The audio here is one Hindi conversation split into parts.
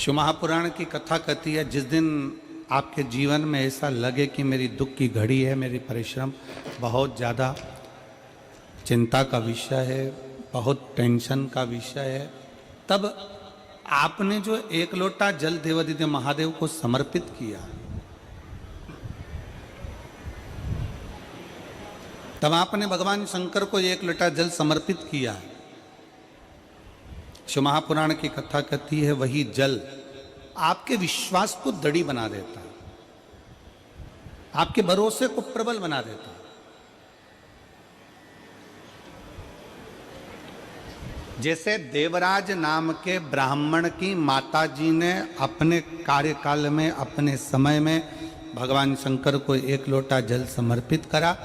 शिव महापुराण की कथा कहती है, जिस दिन आपके जीवन में ऐसा लगे कि मेरी दुख की घड़ी है, मेरी परिश्रम बहुत ज़्यादा चिंता का विषय है, बहुत टेंशन का विषय है, तब आपने जो एक लोटा जल देवादिदेव महादेव को समर्पित किया, तब आपने भगवान शंकर को एक लोटा जल समर्पित किया। शिव महापुराण की कथा कहती है, वही जल आपके विश्वास को दृढ़ बना देता है, आपके भरोसे को प्रबल बना देता है। जैसे देवराज नाम के ब्राह्मण की माताजी ने अपने कार्यकाल में, अपने समय में भगवान शंकर को एक लोटा जल समर्पित करा।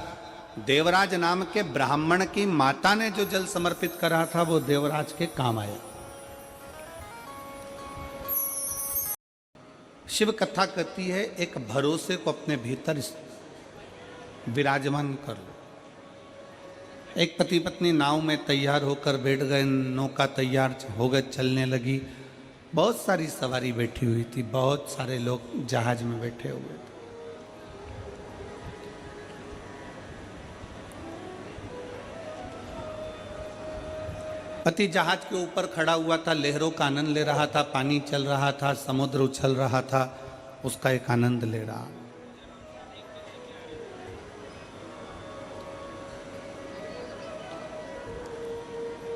देवराज नाम के ब्राह्मण की माता ने जो जल समर्पित करा था वो देवराज के काम आया। शिव कथा कहती है, एक भरोसे को अपने भीतर विराजमान कर लो। एक पति पत्नी नाव में तैयार होकर बैठ गए, नौका तैयार हो गए, चलने लगी। बहुत सारी सवारी बैठी हुई थी, बहुत सारे लोग जहाज में बैठे हुए थे। पति जहाज के ऊपर खड़ा हुआ था, लहरों का आनंद ले रहा था, पानी चल रहा था, समुद्र उछल रहा था, उसका एक आनंद ले रहा।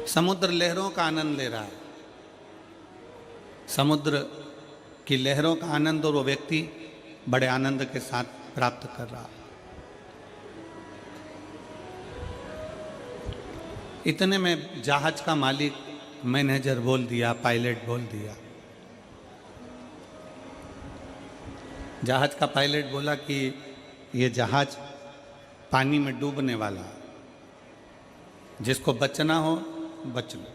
समुद्र लहरों का आनंद ले रहा है, समुद्र की लहरों का आनंद, और वो व्यक्ति बड़े आनंद के साथ प्राप्त कर रहा। इतने में जहाज का मालिक, मैनेजर बोल दिया, पायलट बोल दिया। जहाज का पायलट बोला कि ये जहाज पानी में डूबने वाला है, जिसको बचना हो बच लो।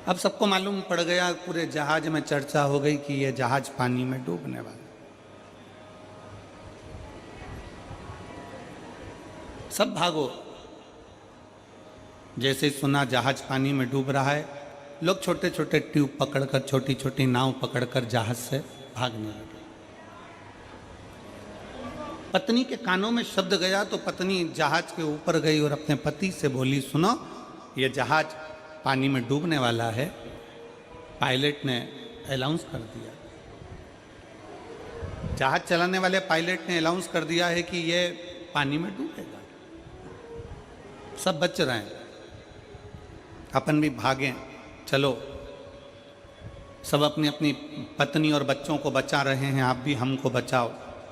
अब सबको मालूम पड़ गया, पूरे जहाज में चर्चा हो गई कि ये जहाज पानी में डूबने वाला। सब भागो। जैसे ही सुना जहाज पानी में डूब रहा है, लोग छोटे छोटे ट्यूब पकड़कर, छोटी छोटी नाव पकड़कर जहाज से भागने लगे। पत्नी के कानों में शब्द गया तो पत्नी जहाज के ऊपर गई और अपने पति से बोली, सुनो, ये जहाज पानी में डूबने वाला है। पायलट ने अनाउंस कर दिया, जहाज चलाने वाले पायलट ने अनाउंस कर दिया है कि ये पानी में डूबेगा। सब बच रहे हैं, अपन भी भागें, चलो। सब अपनी अपनी पत्नी और बच्चों को बचा रहे हैं, आप भी हमको बचाओ,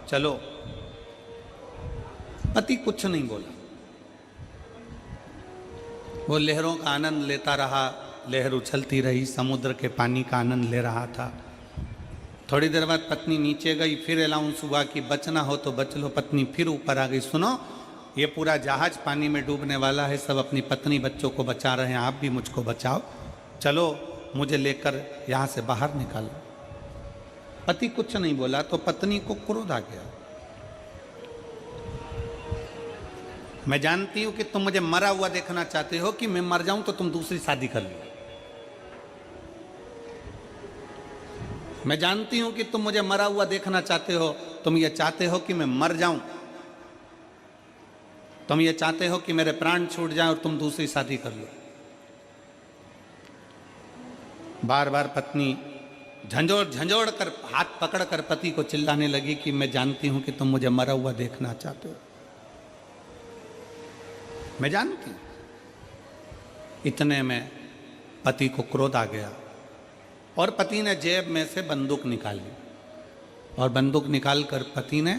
चलो। पति कुछ नहीं बोला, वो लहरों का आनंद लेता रहा, लहर उछलती रही, समुद्र के पानी का आनंद ले रहा था। थोड़ी देर बाद पत्नी नीचे गई, फिर अनाउंस हुआ कि बचना हो तो बच लो। पत्नी फिर ऊपर आ गई, सुनो, ये पूरा जहाज पानी में डूबने वाला है, सब अपनी पत्नी बच्चों को बचा रहे हैं, आप भी मुझको बचाओ, चलो मुझे लेकर यहाँ से बाहर निकालो। पति कुछ नहीं बोला तो पत्नी को क्रोध आ गया। मैं जानती हूं कि तुम मुझे मरा हुआ देखना चाहते हो, कि मैं मर जाऊं तो तुम दूसरी शादी कर लो। मैं जानती हूं कि तुम मुझे मरा हुआ देखना चाहते हो, तुम ये चाहते हो कि मैं मर जाऊं, तुम ये चाहते हो कि मेरे प्राण छूट जाएं और तुम दूसरी शादी कर लो। बार बार पत्नी झंझोड़ झंझोड़ कर, हाथ पकड़ कर पति को चिल्लाने लगी कि मैं जानती हूं कि तुम मुझे मरा हुआ देखना चाहते हो, मैं जानती हूं। इतने में पति को क्रोध आ गया और पति ने जेब में से बंदूक निकाली, और बंदूक निकालकर पति ने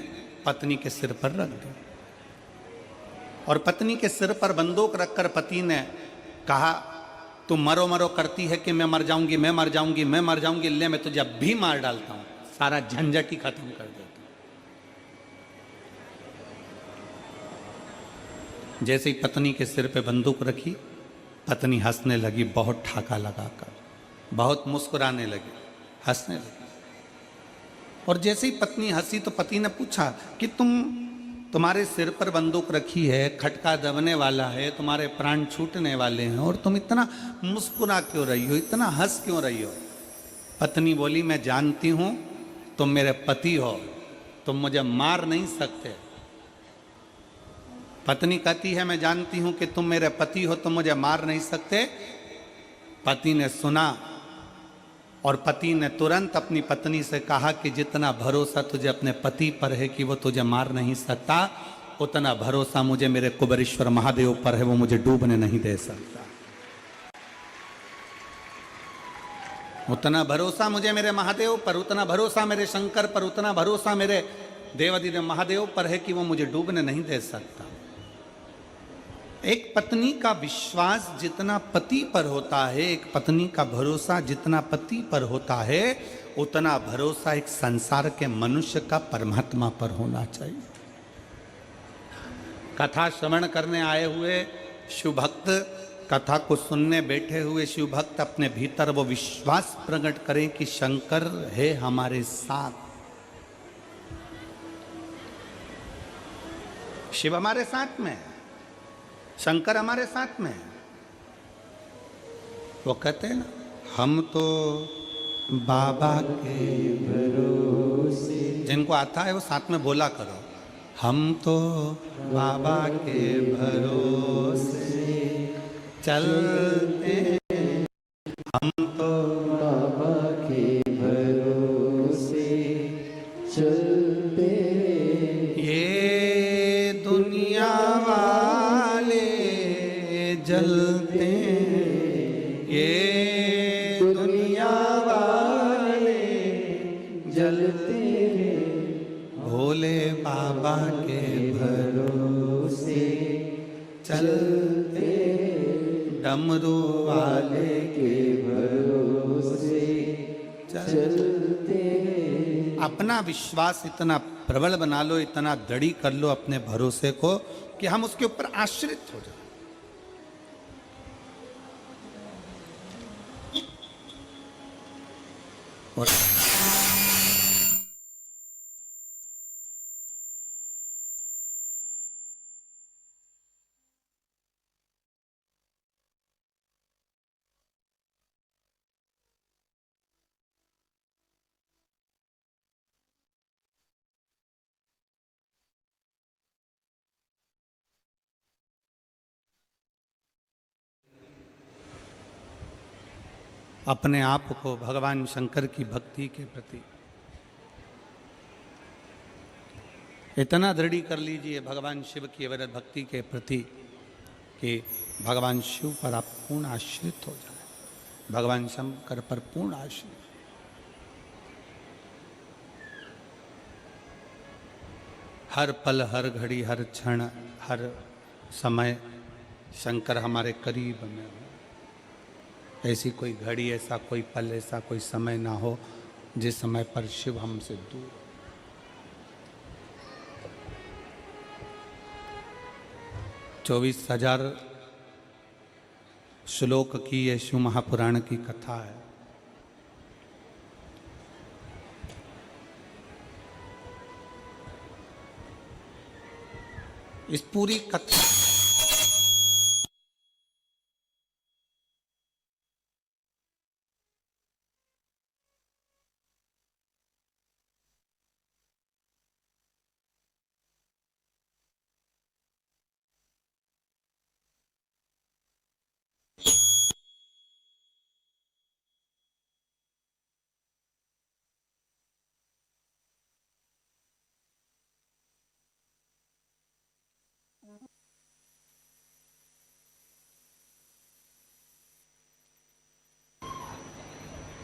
पत्नी के सिर पर रख दी। और पत्नी के सिर पर बंदूक रखकर पति ने कहा, तू मरो मरो करती है कि मैं मर जाऊंगी, मैं मर जाऊंगी, मैं मर जाऊंगी, ले मैं तुझे अब भी मार डालता हूं, सारा झंझट ही खत्म कर देता हूं। जैसे ही पत्नी के सिर पे बंदूक रखी, पत्नी हंसने लगी, बहुत ठाका लगाकर, बहुत मुस्कुराने लगी, हंसने लगी। और जैसे ही पत्नी हंसी तो पति ने पूछा कि तुम्हारे सिर पर बंदूक रखी है, खटका दबने वाला है, तुम्हारे प्राण छूटने वाले हैं, और तुम इतना मुस्कुरा क्यों रही हो, इतना हंस क्यों रही हो? पत्नी बोली मैं जानती हूं तुम मेरे पति हो, तुम मुझे मार नहीं सकते। पत्नी कहती है मैं जानती हूं कि तुम मेरे पति हो, तुम मुझे मार नहीं सकते। पति ने सुना और पति ने तुरंत अपनी पत्नी से कहा कि जितना भरोसा तुझे अपने पति पर है कि वो तुझे मार नहीं सकता, उतना भरोसा मुझे मेरे कुबेरेश्वर महादेव पर है, वो मुझे डूबने नहीं दे सकता। उतना भरोसा मुझे मेरे महादेव पर, उतना भरोसा मेरे शंकर पर, उतना भरोसा मेरे देवादिदेव महादेव पर है कि वो मुझे डूबने नहीं दे सकता। एक पत्नी का विश्वास जितना पति पर होता है, एक पत्नी का भरोसा जितना पति पर होता है, उतना भरोसा एक संसार के मनुष्य का परमात्मा पर होना चाहिए। कथा श्रवण करने आए हुए शिव भक्त, कथा को सुनने बैठे हुए शिव भक्त अपने भीतर वो विश्वास प्रकट करें कि शंकर है हमारे साथ, शिव हमारे साथ में, शंकर हमारे साथ में। वो कहते हैं ना, हम तो बाबा के भरोसे, जिनको आता है वो साथ में बोला करो, हम तो बाबा के भरोसे चलते, हम तो बाबा के भरोसे चलते, ये दुनिया वाले जलते, ये दुनिया वाले जलते, भोले बाबा के भरोसे चलते, डमरू वाले के भरोसे चलते। अपना विश्वास इतना प्रबल बना लो, इतना दृढ़ कर लो अपने भरोसे को कि हम उसके ऊपर आश्रित हो जाए। और अपने आप को भगवान शंकर की भक्ति के प्रति इतना दृढ़ कर लीजिए, भगवान शिव की अविरत भक्ति के प्रति, कि भगवान शिव पर आप पूर्ण आश्रित हो जाए, भगवान शंकर पर पूर्ण आश्रित। हर पल, हर घड़ी, हर क्षण, हर समय शंकर हमारे करीब में हो। ऐसी कोई घड़ी, ऐसा कोई पल, ऐसा कोई समय ना हो जिस समय पर शिव हमसे दूर। 24,000 श्लोक की ये शिव महापुराण की कथा है। इस पूरी कथा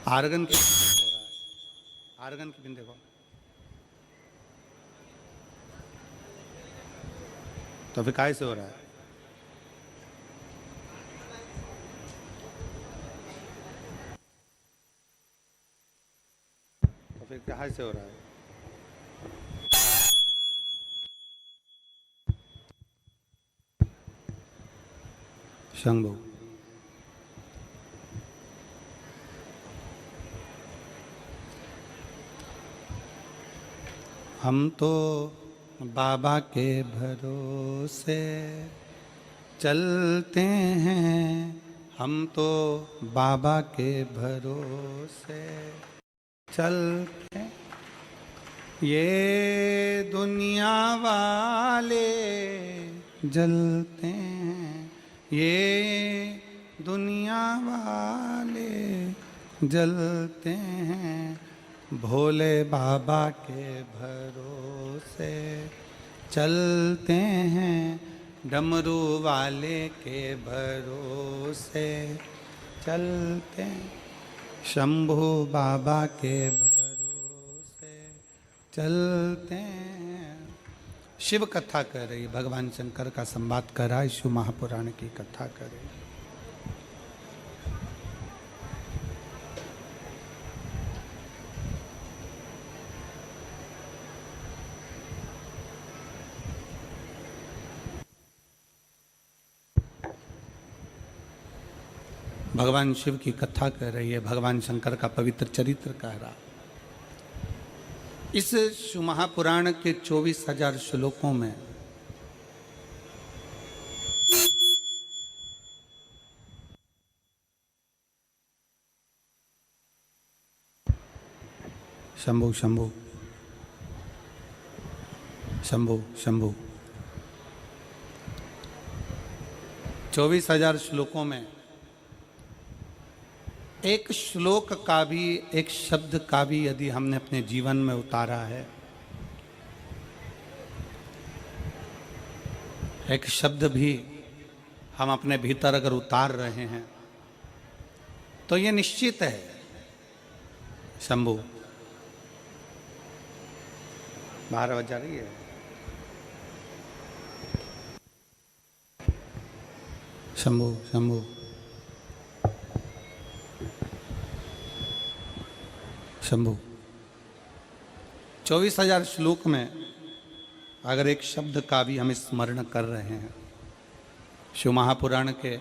आर्गन के हो रहा है, आर्गन की पिन देखो, तो फिर काय से हो रहा है? तो फिर क्या से हो रहा है? शंभू हम तो बाबा के भरोसे चलते हैं, हम तो बाबा के भरोसे चलते ये दुनिया वाले जलते हैं, ये दुनिया वाले जलते हैं, भोले बाबा के भरोसे चलते हैं, डमरू वाले के भरोसे चलते हैं, शंभू बाबा के भरोसे चलते हैं। शिव कथा कर रही, भगवान शंकर का संवाद कर रहा है, शिव महापुराण की कथा कर रही। भगवान शिव की कथा कर रही है, भगवान शंकर का पवित्र चरित्र कह रहा। इस शिव महापुराण के 24,000 श्लोकों में शंभु शंभु शंभु शंभु 24,000 श्लोकों में एक श्लोक का भी, एक शब्द का भी यदि हमने अपने जीवन में उतारा है, एक शब्द भी हम अपने भीतर अगर उतार रहे हैं तो ये निश्चित है शंभु 12 बज रही है, शंभु शंभु शंभु 24,000 श्लोक में अगर एक शब्द का भी हम स्मरण कर रहे हैं, शिव महापुराण के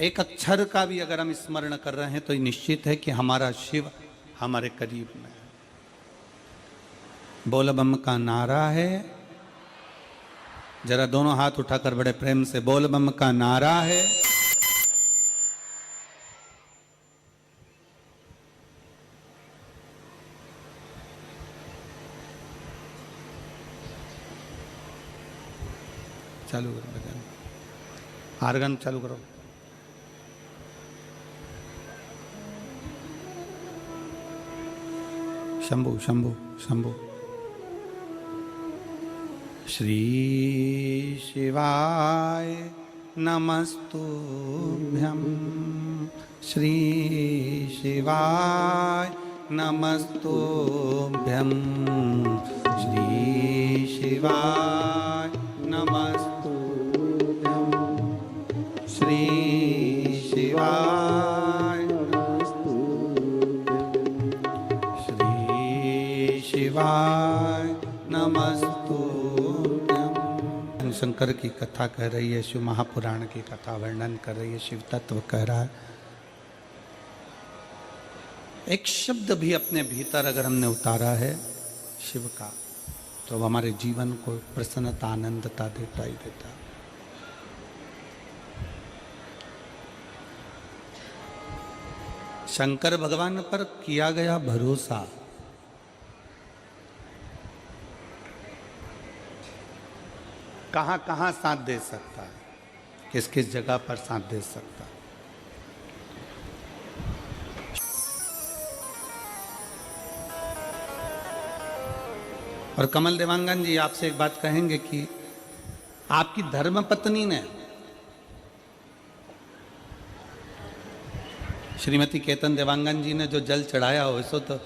एक अक्षर का भी अगर हम स्मरण कर रहे हैं, तो ये निश्चित है कि हमारा शिव हमारे करीब में है। बोल बम का नारा है, जरा दोनों हाथ उठाकर बड़े प्रेम से बोल बम का नारा है। चालू करो भजन, आर्गन चालू करो। शंभु शंभु शंभु श्री शिवाय नमस्तुभ्यं, श्री शिवाय नमस्तुभ्यं, श्री शिवाय नमस्तुभ्यं, श्री शिवाय नमस्तुभ्यं, श्री शिवाय नमस्तुभ्यं। शंकर की कथा कह रही है, शिव महापुराण की कथा वर्णन कर रही है, शिव तत्व कह रहा है। एक शब्द भी अपने भीतर अगर हमने उतारा है शिव का, तो हमारे जीवन को प्रसन्नता आनंदता देता ही देता। शंकर भगवान पर किया गया भरोसा कहां कहां साथ दे सकता है, किस किस जगह पर साथ दे सकता है। और कमल देवांगन जी आपसे एक बात कहेंगे कि आपकी धर्मपत्नी ने, श्रीमती केतन देवांगन जी ने जो जल चढ़ाया हो, इसको तो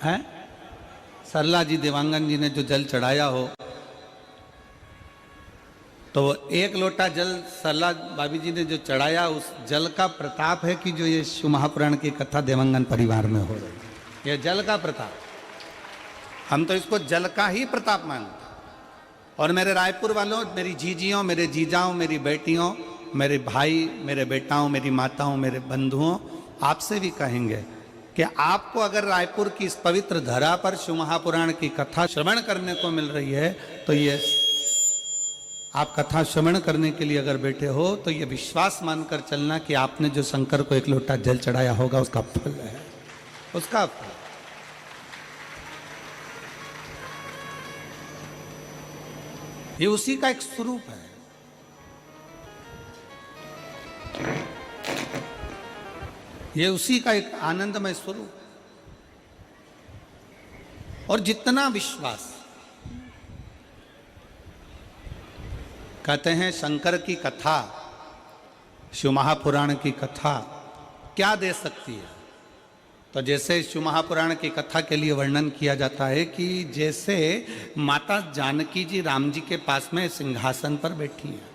है, सरला जी देवांगन जी ने जो जल चढ़ाया हो, तो एक लोटा जल सरला भाभी जी ने जो चढ़ाया, उस जल का प्रताप है कि जो ये शिव महापुराण की कथा देवांगन परिवार में हो रही है, यह जल का प्रताप। हम तो इसको जल का ही प्रताप मानते। और मेरे रायपुर वालों, मेरी जीजियों, मेरे जीजाओं, मेरी बेटियों, मेरे भाई, मेरे बेटाओं, मेरी माताओं, मेरे बंधुओं, आपसे भी कहेंगे कि आपको अगर रायपुर की इस पवित्र धरा पर शिव महापुराण की कथा श्रवण करने को मिल रही है, तो ये आप कथा श्रवण करने के लिए अगर बैठे हो, तो ये विश्वास मानकर चलना कि आपने जो शंकर को एक लोटा जल चढ़ाया होगा, उसका फल है। उसका ये उसी का एक स्वरूप है। ये उसी का एक आनंदमय स्वरूप। और जितना विश्वास, कहते हैं शंकर की कथा, शिव महापुराण की कथा क्या दे सकती है? तो जैसे शिव महापुराण की कथा के लिए वर्णन किया जाता है कि जैसे माता जानकी जी राम जी के पास में सिंहासन पर बैठी हैं।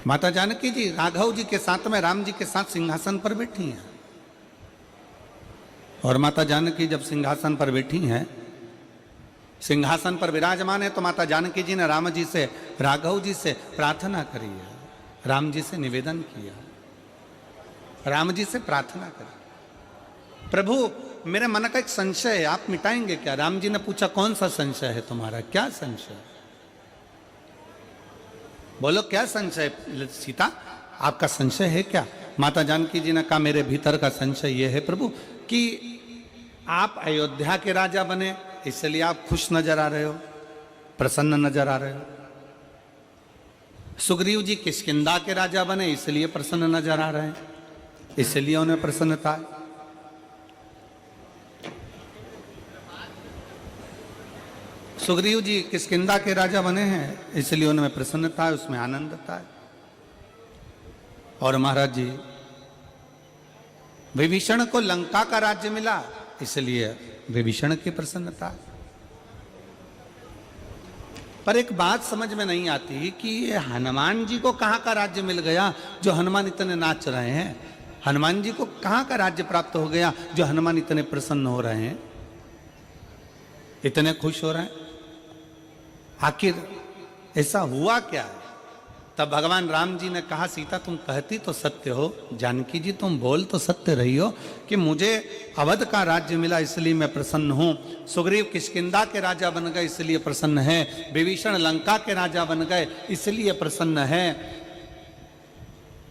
माता जानकी जी राघव जी के साथ में राम जी के साथ सिंहासन पर बैठी हैं। और माता जानकी जब सिंहासन पर बैठी हैं, सिंहासन पर विराजमान है, तो माता जानकी जी ने राम जी से, राघव जी से प्रार्थना करी है, राम जी से निवेदन किया, राम जी से प्रार्थना करी, प्रभु मेरे मन का एक संशय है, आप मिटाएंगे क्या? राम जी ने पूछा कौन सा संशय है तुम्हारा, क्या संशय? बोलो क्या संशय सीता, आपका संशय है क्या? माता जानकी जी ने कहा मेरे भीतर का संशय यह है प्रभु कि आप अयोध्या के राजा बने, इसलिए आप खुश नजर आ रहे हो, प्रसन्न नजर आ रहे हो। सुग्रीव जी किष्किंधा के राजा बने, इसलिए प्रसन्न नजर आ रहे हैं, इसलिए उन्हें प्रसन्नता है। सुग्रीव जी किष्किंधा के राजा बने हैं, इसलिए उनमें प्रसन्नता है, उसमें आनंदता है। और महाराज जी विभीषण को लंका का राज्य मिला, इसलिए विभीषण की प्रसन्नता है। पर एक बात समझ में नहीं आती कि ये हनुमान जी को कहां का राज्य मिल गया जो हनुमान इतने नाच रहे हैं? हनुमान जी को कहां का राज्य प्राप्त हो गया जो हनुमान इतने प्रसन्न हो रहे हैं, इतने खुश हो रहे हैं? आखिर ऐसा हुआ क्या है? तब भगवान राम जी ने कहा सीता तुम कहती तो सत्य हो, जानकी जी तुम बोल तो सत्य रही हो कि मुझे अवध का राज्य मिला इसलिए मैं प्रसन्न हूं, सुग्रीव किष्किंधा के राजा बन गए इसलिए प्रसन्न है, विभीषण लंका के राजा बन गए इसलिए प्रसन्न है,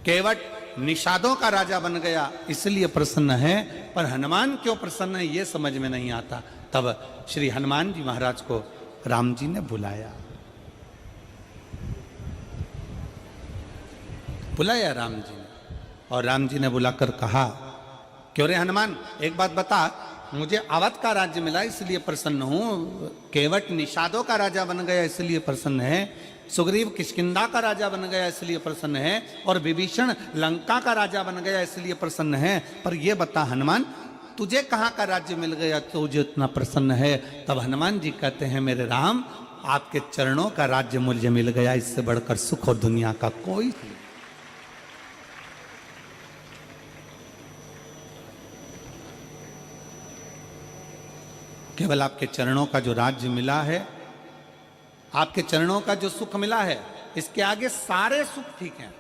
केवट निषादों का राजा बन गया इसलिए प्रसन्न है, पर हनुमान क्यों प्रसन्न है ये समझ में नहीं आता। तब श्री हनुमान जी महाराज को राम जी ने बुलाया राम जी ने, और राम जी ने बुलाकर कहा क्यों रे हनुमान, एक बात बता, मुझे अवध का राज्य मिला इसलिए प्रसन्न हूं, केवट निषादों का राजा बन गया इसलिए प्रसन्न है, सुग्रीव किष्किंधा का राजा बन गया इसलिए प्रसन्न है, और विभीषण लंका का राजा बन गया इसलिए प्रसन्न है, पर यह बता हनुमान तुझे कहां का राज्य मिल गया तुझे इतना प्रसन्न है? तब हनुमान जी कहते हैं मेरे राम आपके चरणों का राज्य मुझे मिल गया, इससे बढ़कर सुख और दुनिया का कोई नहीं। केवल आपके चरणों का जो राज्य मिला है, आपके चरणों का जो सुख मिला है, इसके आगे सारे सुख ठीक हैं।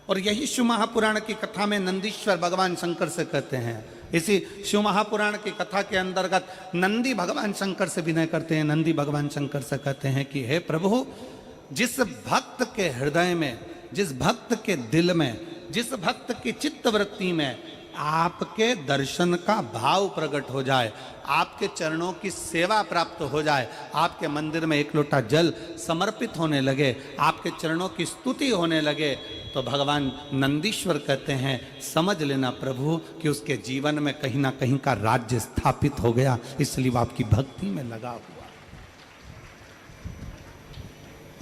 और यही शिव महापुराण की कथा में नंदीश्वर भगवान शंकर से कहते हैं, इसी शिव महापुराण की कथा के अंतर्गत नंदी भगवान शंकर से विनय करते हैं, नंदी भगवान शंकर से कहते हैं कि हे प्रभु, जिस भक्त के हृदय में, जिस भक्त के दिल में, जिस भक्त की चित्तवृत्ति में आपके दर्शन का भाव प्रकट हो जाए, आपके चरणों की सेवा प्राप्त हो जाए, आपके मंदिर में एक लोटा जल समर्पित होने लगे, आपके चरणों की स्तुति होने लगे, तो भगवान नंदीश्वर कहते हैं समझ लेना प्रभु कि उसके जीवन में कहीं ना कहीं का राज्य स्थापित हो गया, इसलिए वो आपकी भक्ति में लगा हुआ,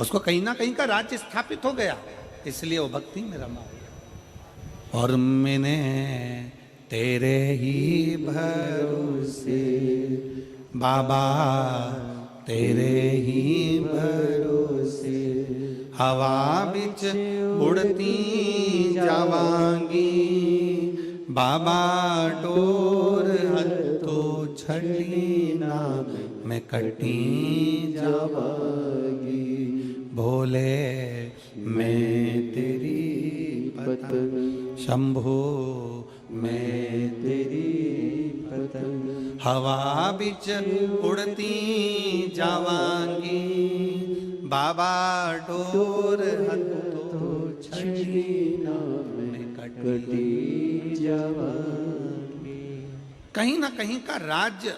उसको कहीं ना कहीं का राज्य स्थापित हो गया, इसलिए वो भक्ति में रमा हुआ। और मैंने तेरे ही भरोसे बाबा, तेरे ही भरोसे हवा बिच उड़ती जावांगी, बाबा डोर हथो छड़ी ना मैं कटी जावांगी, भोले मैं तेरी पतंग, शंभो मैं तेरी पतंग, हवा बिच उड़ती जावांगी, बाबा डोर हथो छड़ी नाम कटी जावांगे। कहीं ना कहीं का राज्य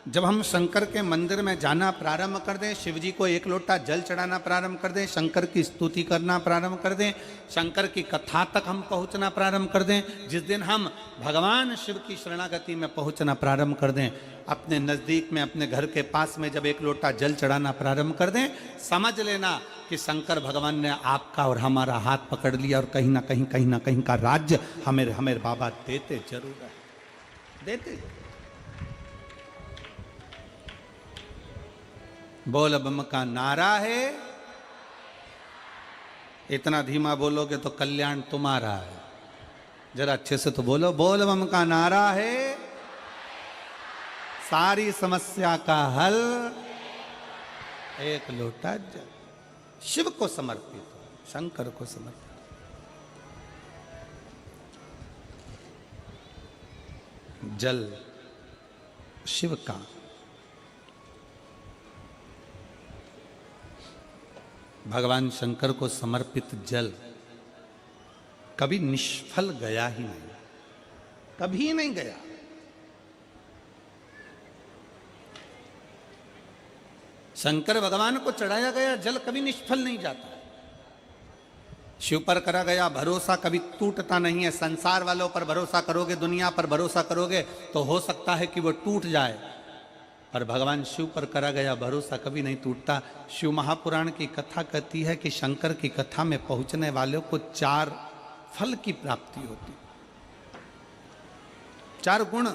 जब हम शंकर के मंदिर में जाना प्रारंभ कर दें, शिव जी को एक लोटा जल चढ़ाना प्रारंभ कर दें, शंकर की स्तुति करना प्रारंभ कर दें, शंकर की कथा तक हम पहुंचना प्रारंभ कर दें, जिस दिन हम भगवान शिव की शरणागति में पहुंचना प्रारंभ कर दें, अपने नज़दीक में अपने घर के पास में जब एक लोटा जल चढ़ाना प्रारंभ कर दें, समझ लेना कि शंकर भगवान ने आपका और हमारा हाथ पकड़ लिया और कहीं ना कहीं का राज्य हमें बाबा देते जरूर है, देते। बोल बम का नारा है, इतना धीमा बोलोगे तो कल्याण तुम्हारा है, जरा अच्छे से तो बोलो। बोल बम का नारा है, सारी समस्या का हल एक लोटा जल। शिव को समर्पित हो, शंकर को समर्पित। जल शिव का, भगवान शंकर को समर्पित जल कभी निष्फल गया ही नहीं, कभी नहीं गया। शंकर भगवान को चढ़ाया गया जल कभी निष्फल नहीं जाता। शिव पर करा गया भरोसा कभी टूटता नहीं है। संसार वालों पर भरोसा करोगे, दुनिया पर भरोसा करोगे तो हो सकता है कि वो टूट जाए, पर भगवान शिव पर करा गया भरोसा कभी नहीं टूटता। शिव महापुराण की कथा कहती है कि शंकर की कथा में पहुंचने वालों को 4 फल की प्राप्ति होती, 4 गुण।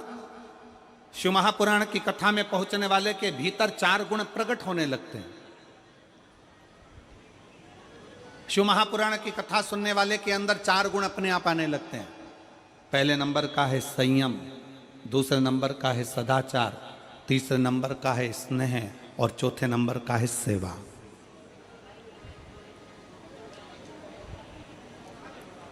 शिव महापुराण की कथा में पहुंचने वाले के भीतर 4 गुण प्रकट होने लगते हैं। शिव महापुराण की कथा सुनने वाले के अंदर 4 गुण अपने आप आने लगते हैं। पहले नंबर का है संयम, दूसरे नंबर का है सदाचार, तीसरे नंबर का है स्नेह और चौथे नंबर का है सेवा।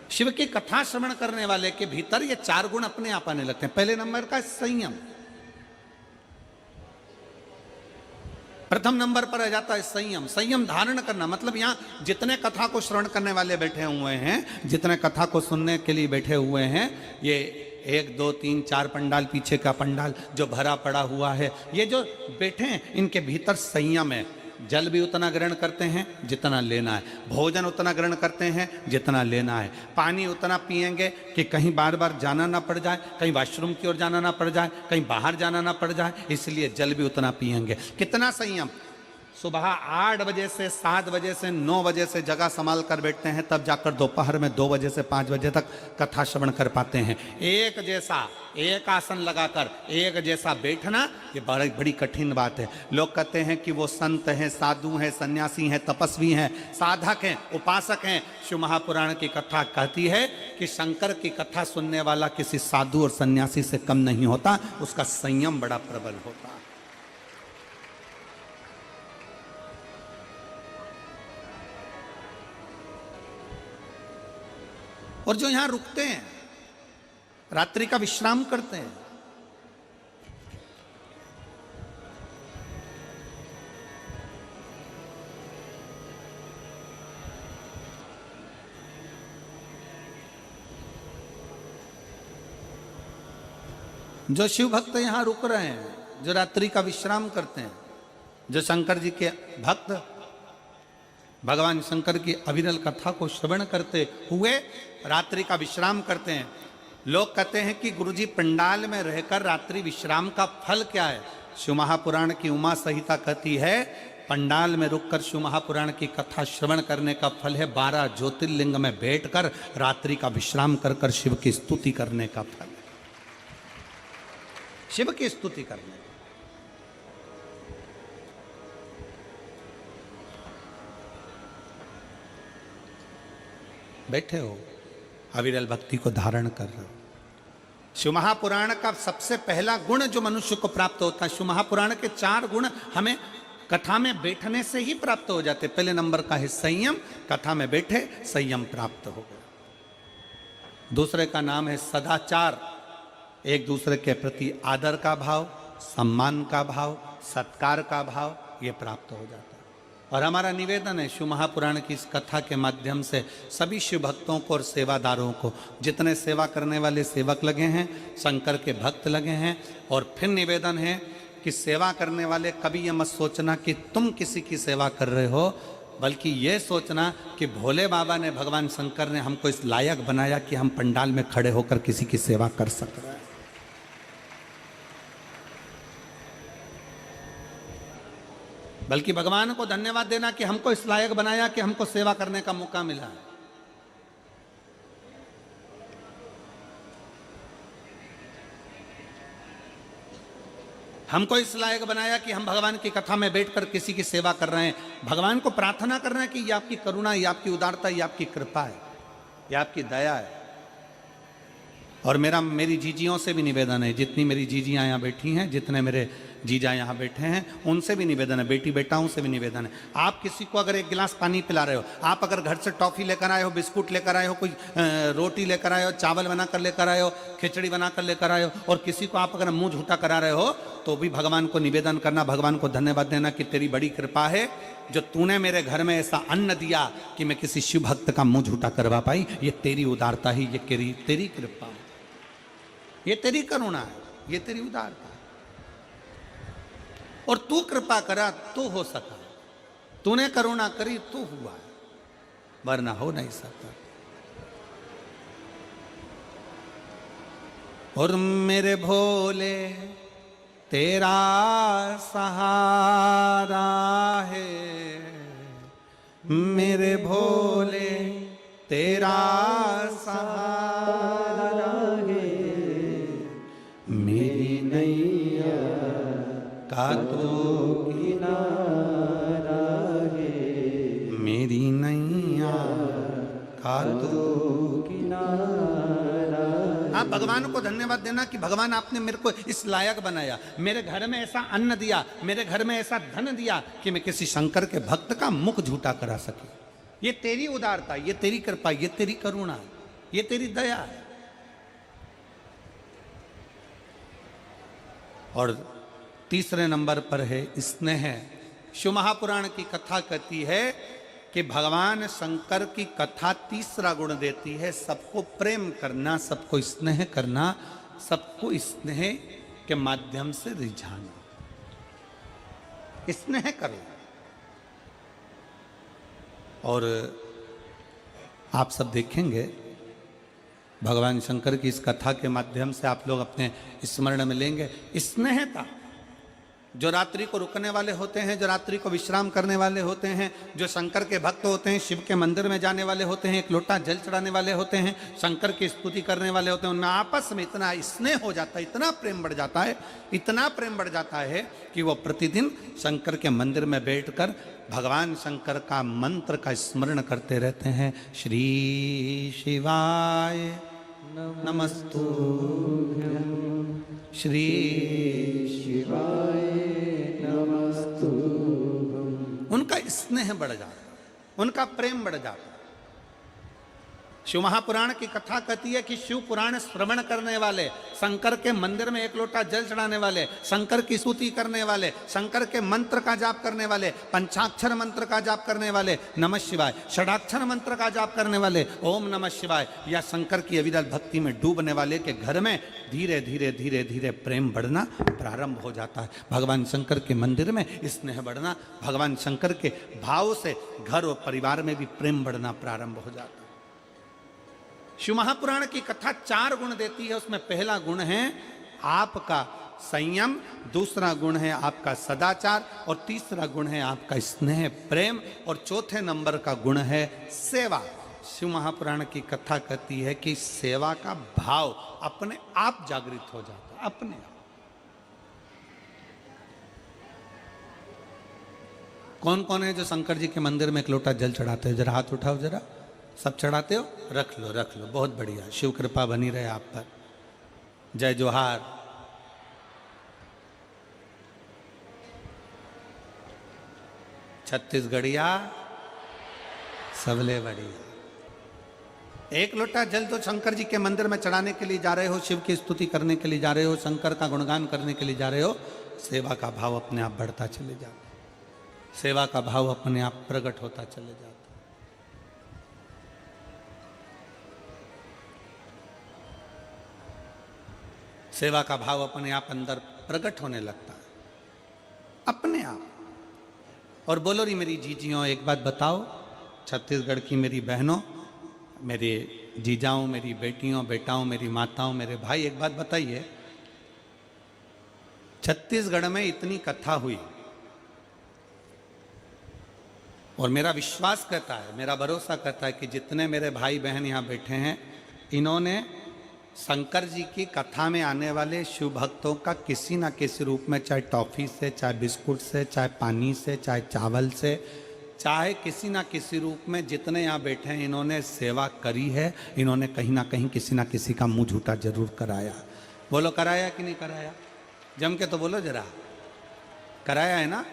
शिव की कथा श्रवण करने वाले के भीतर ये 4 गुण अपने आप आने लगते हैं। पहले नंबर का है संयम, प्रथम नंबर पर आ जाता है संयम। संयम धारण करना मतलब यहां जितने कथा को श्रवण करने वाले बैठे हुए हैं, जितने कथा को सुनने के लिए बैठे हुए हैं, ये 1 2 3 4 पंडाल, पीछे का पंडाल जो भरा पड़ा हुआ है, ये जो बैठे हैं इनके भीतर संयम है। जल भी उतना ग्रहण करते हैं जितना लेना है, भोजन उतना ग्रहण करते हैं जितना लेना है, पानी उतना पिएंगे कि कहीं बार बार जाना ना पड़ जाए, कहीं वॉशरूम की ओर जाना ना पड़ जाए, कहीं बाहर जाना ना पड़ जाए, इसलिए जल भी उतना पिएंगे। कितना संयम! सुबह 8 बजे से 7 बजे से 9 बजे से जगह संभाल कर बैठते हैं, तब जाकर दोपहर में 2 बजे से 5 बजे तक कथा श्रवण कर पाते हैं। एक जैसा एक आसन लगाकर एक जैसा बैठना ये बड़ी कठिन बात है। लोग कहते हैं कि वो संत हैं, साधु हैं, सन्यासी हैं, तपस्वी हैं, साधक हैं, उपासक हैं। शिव महापुराण की कथा कहती है कि शंकर की कथा सुनने वाला किसी साधु और सन्यासी से कम नहीं होता, उसका संयम बड़ा प्रबल होता है। और जो यहां रुकते हैं, रात्रि का विश्राम करते हैं, जो शिव भक्त यहां रुक रहे हैं, जो रात्रि का विश्राम करते हैं, जो शंकर जी के भक्त भगवान शंकर की अविरल कथा को श्रवण करते हुए रात्रि का विश्राम करते हैं। लोग कहते हैं कि गुरुजी पंडाल में रहकर रात्रि विश्राम का फल क्या है? शिव महापुराण की उमा संहिता कहती है पंडाल में रुककर शिव महापुराण की कथा श्रवण करने का फल है 12 ज्योतिर्लिंग में बैठकर रात्रि का विश्राम कर कर शिव की स्तुति करने का फल है। शिव की स्तुति करने, बैठे हो, अविरल भक्ति को धारण कर रहे हो। शिव महापुराण का सबसे पहला गुण जो मनुष्य को प्राप्त होता है, शिव महापुराण के 4 गुण हमें कथा में बैठने से ही प्राप्त हो जाते। पहले नंबर का है संयम, कथा में बैठे संयम प्राप्त हो गया। दूसरे का नाम है सदाचार, एक दूसरे के प्रति आदर का भाव, सम्मान का भाव, सत्कार का भाव, ये प्राप्त हो जाता है। और हमारा निवेदन है शिव महापुराण की इस कथा के माध्यम से सभी शिव भक्तों को और सेवादारों को, जितने सेवा करने वाले सेवक लगे हैं, शंकर के भक्त लगे हैं, और फिर निवेदन है कि सेवा करने वाले कभी ये मत सोचना कि तुम किसी की सेवा कर रहे हो, बल्कि ये सोचना कि भोले बाबा ने, भगवान शंकर ने हमको इस लायक बनाया कि हम पंडाल में खड़े होकर किसी की सेवा कर सक रहे हैं। बल्कि भगवान को धन्यवाद देना कि हमको इस लायक बनाया कि हमको सेवा करने का मौका मिला है। हमको इस लायक बनाया कि हम भगवान की कथा में बैठकर किसी की सेवा कर रहे हैं। भगवान को प्रार्थना कर रहे हैं कि ये आपकी करुणा, ये आपकी उदारता, ये आपकी कृपा है, ये आपकी दया है। और मेरी जीजियों से भी निवेदन है, जितनी मेरी जीजियाँ यहाँ बैठी हैं, जितने मेरे जीजा यहाँ बैठे हैं, उनसे भी निवेदन है, बेटी बेटाओं से भी निवेदन है। आप किसी को अगर एक गिलास पानी पिला रहे हो, आप अगर घर से टॉफ़ी लेकर आए हो, बिस्कुट लेकर आए हो, कोई रोटी लेकर आए हो, चावल बनाकर लेकर आए हो, खिचड़ी बनाकर लेकर आए हो, और किसी को आप अगर मुंह झूठा करा रहे हो, तो भी भगवान को निवेदन करना, भगवान को धन्यवाद देना कि तेरी बड़ी कृपा है जो तूने मेरे घर में ऐसा अन्न दिया कि मैं किसी शिव भक्त का मुंह झूठा करवा पाई। ये तेरी उदारता ही, ये तेरी कृपा है, ये तेरी करुणा है, ये तेरी उदारता है। और तू कृपा करा तो हो सका, तूने करुणा करी तो हुआ है, वरना हो नहीं सकता। और मेरे भोले तेरा सहारा है, मेरे भोले तेरा सहारा है, मेरी नैया का तो किनारा है, मेरी नैया का तो किनारा। आप भगवान को धन्यवाद देना कि भगवान आपने मेरे को इस लायक बनाया, मेरे घर में ऐसा अन्न दिया, मेरे घर में ऐसा धन दिया कि मैं किसी शंकर के भक्त का मुख झूठा करा सके। ये तेरी उदारता, ये तेरी कृपा, ये तेरी करुणा, ये तेरी दया है। और तीसरे नंबर पर है स्नेह। शिव महापुराण की कथा कहती है कि भगवान शंकर की कथा तीसरा गुण देती है, सबको प्रेम करना, सबको स्नेह करना, सबको स्नेह के माध्यम से रिझाना। स्नेह करो। और आप सब देखेंगे भगवान शंकर की इस कथा के माध्यम से आप लोग अपने स्मरण में लेंगे स्नेहता। जो रात्रि को रुकने वाले होते हैं, जो रात्रि को विश्राम करने वाले होते हैं, जो शंकर के भक्त होते हैं, शिव के मंदिर में जाने वाले होते हैं, एक लोटा जल चढ़ाने वाले होते हैं, शंकर की स्तुति करने वाले होते हैं, उनमें आपस में इतना स्नेह हो जाता है, इतना प्रेम बढ़ जाता है, इतना प्रेम बढ़ जाता है कि वो प्रतिदिन शंकर के मंदिर में बैठकर भगवान शंकर का मंत्र का स्मरण करते रहते हैं। श्री शिवाय नमस्तुभ्यं, श्री शिवाय नमस्तुभ्यं। उनका स्नेह बढ़ जाता है, उनका प्रेम बढ़ जाता है। शिव महापुराण की कथा कहती है कि शिव पुराण श्रवण करने वाले, शंकर के मंदिर में एक लोटा जल चढ़ाने वाले, शंकर की स्तुति करने वाले, शंकर के मंत्र का जाप करने वाले, पंचाक्षर मंत्र का जाप करने वाले, नमः शिवाय, षडाक्षर मंत्र का जाप करने वाले, ओम नमः शिवाय, या शंकर की अविरल भक्ति में डूबने वाले के घर में धीरे धीरे धीरे धीरे प्रेम बढ़ना प्रारंभ हो जाता है। भगवान शंकर के मंदिर में स्नेह बढ़ना, भगवान शंकर के भाव से घर और परिवार में भी प्रेम बढ़ना प्रारंभ हो जाता है। शिव महापुराण की कथा 4 गुण देती है। उसमें पहला गुण है आपका संयम, दूसरा गुण है आपका सदाचार, और तीसरा गुण है आपका स्नेह प्रेम, और चौथे नंबर का गुण है सेवा। शिव महापुराण की कथा कहती है कि सेवा का भाव अपने आप जागृत हो जाता है, अपने आप। कौन कौन है जो शंकर जी के मंदिर में एक लोटा जल चढ़ाते हो? जरा हाथ उठाओ, जरा। सब चढ़ाते हो? रख लो, रख लो, बहुत बढ़िया। शिव कृपा बनी रहे आप पर। जय जोहार। छत्तीसगढ़िया सबले बढ़िया। एक लोटा जल तो शंकर जी के मंदिर में चढ़ाने के लिए जा रहे हो, शिव की स्तुति करने के लिए जा रहे हो, शंकर का गुणगान करने के लिए जा रहे हो, सेवा का भाव अपने आप बढ़ता चले जाता। सेवा का भाव अपने आप प्रकट होता चले जाता। सेवा का भाव अपने आप अंदर प्रकट होने लगता है, अपने आप। और बोलो री मेरी जीजियों, एक बात बताओ, छत्तीसगढ़ की मेरी बहनों, मेरे जीजाओं, मेरी बेटियों, बेटाओं, मेरी माताओं, मेरे भाई, एक बात बताइए, छत्तीसगढ़ में इतनी कथा हुई और मेरा विश्वास कहता है, मेरा भरोसा कहता है कि जितने मेरे भाई बहन यहाँ बैठे हैं, इन्होंने शंकर जी की कथा में आने वाले शिव भक्तों का किसी ना किसी रूप में, चाहे टॉफी से, चाहे बिस्कुट से, चाहे पानी से, चाहे चावल से, चाहे किसी ना किसी रूप में, जितने यहाँ बैठे हैं इन्होंने सेवा करी है। इन्होंने कहीं ना कहीं किसी ना किसी का मुंह झूठा जरूर कराया। बोलो कराया कि नहीं कराया? जम के तो बोलो जरा, कराया है ना?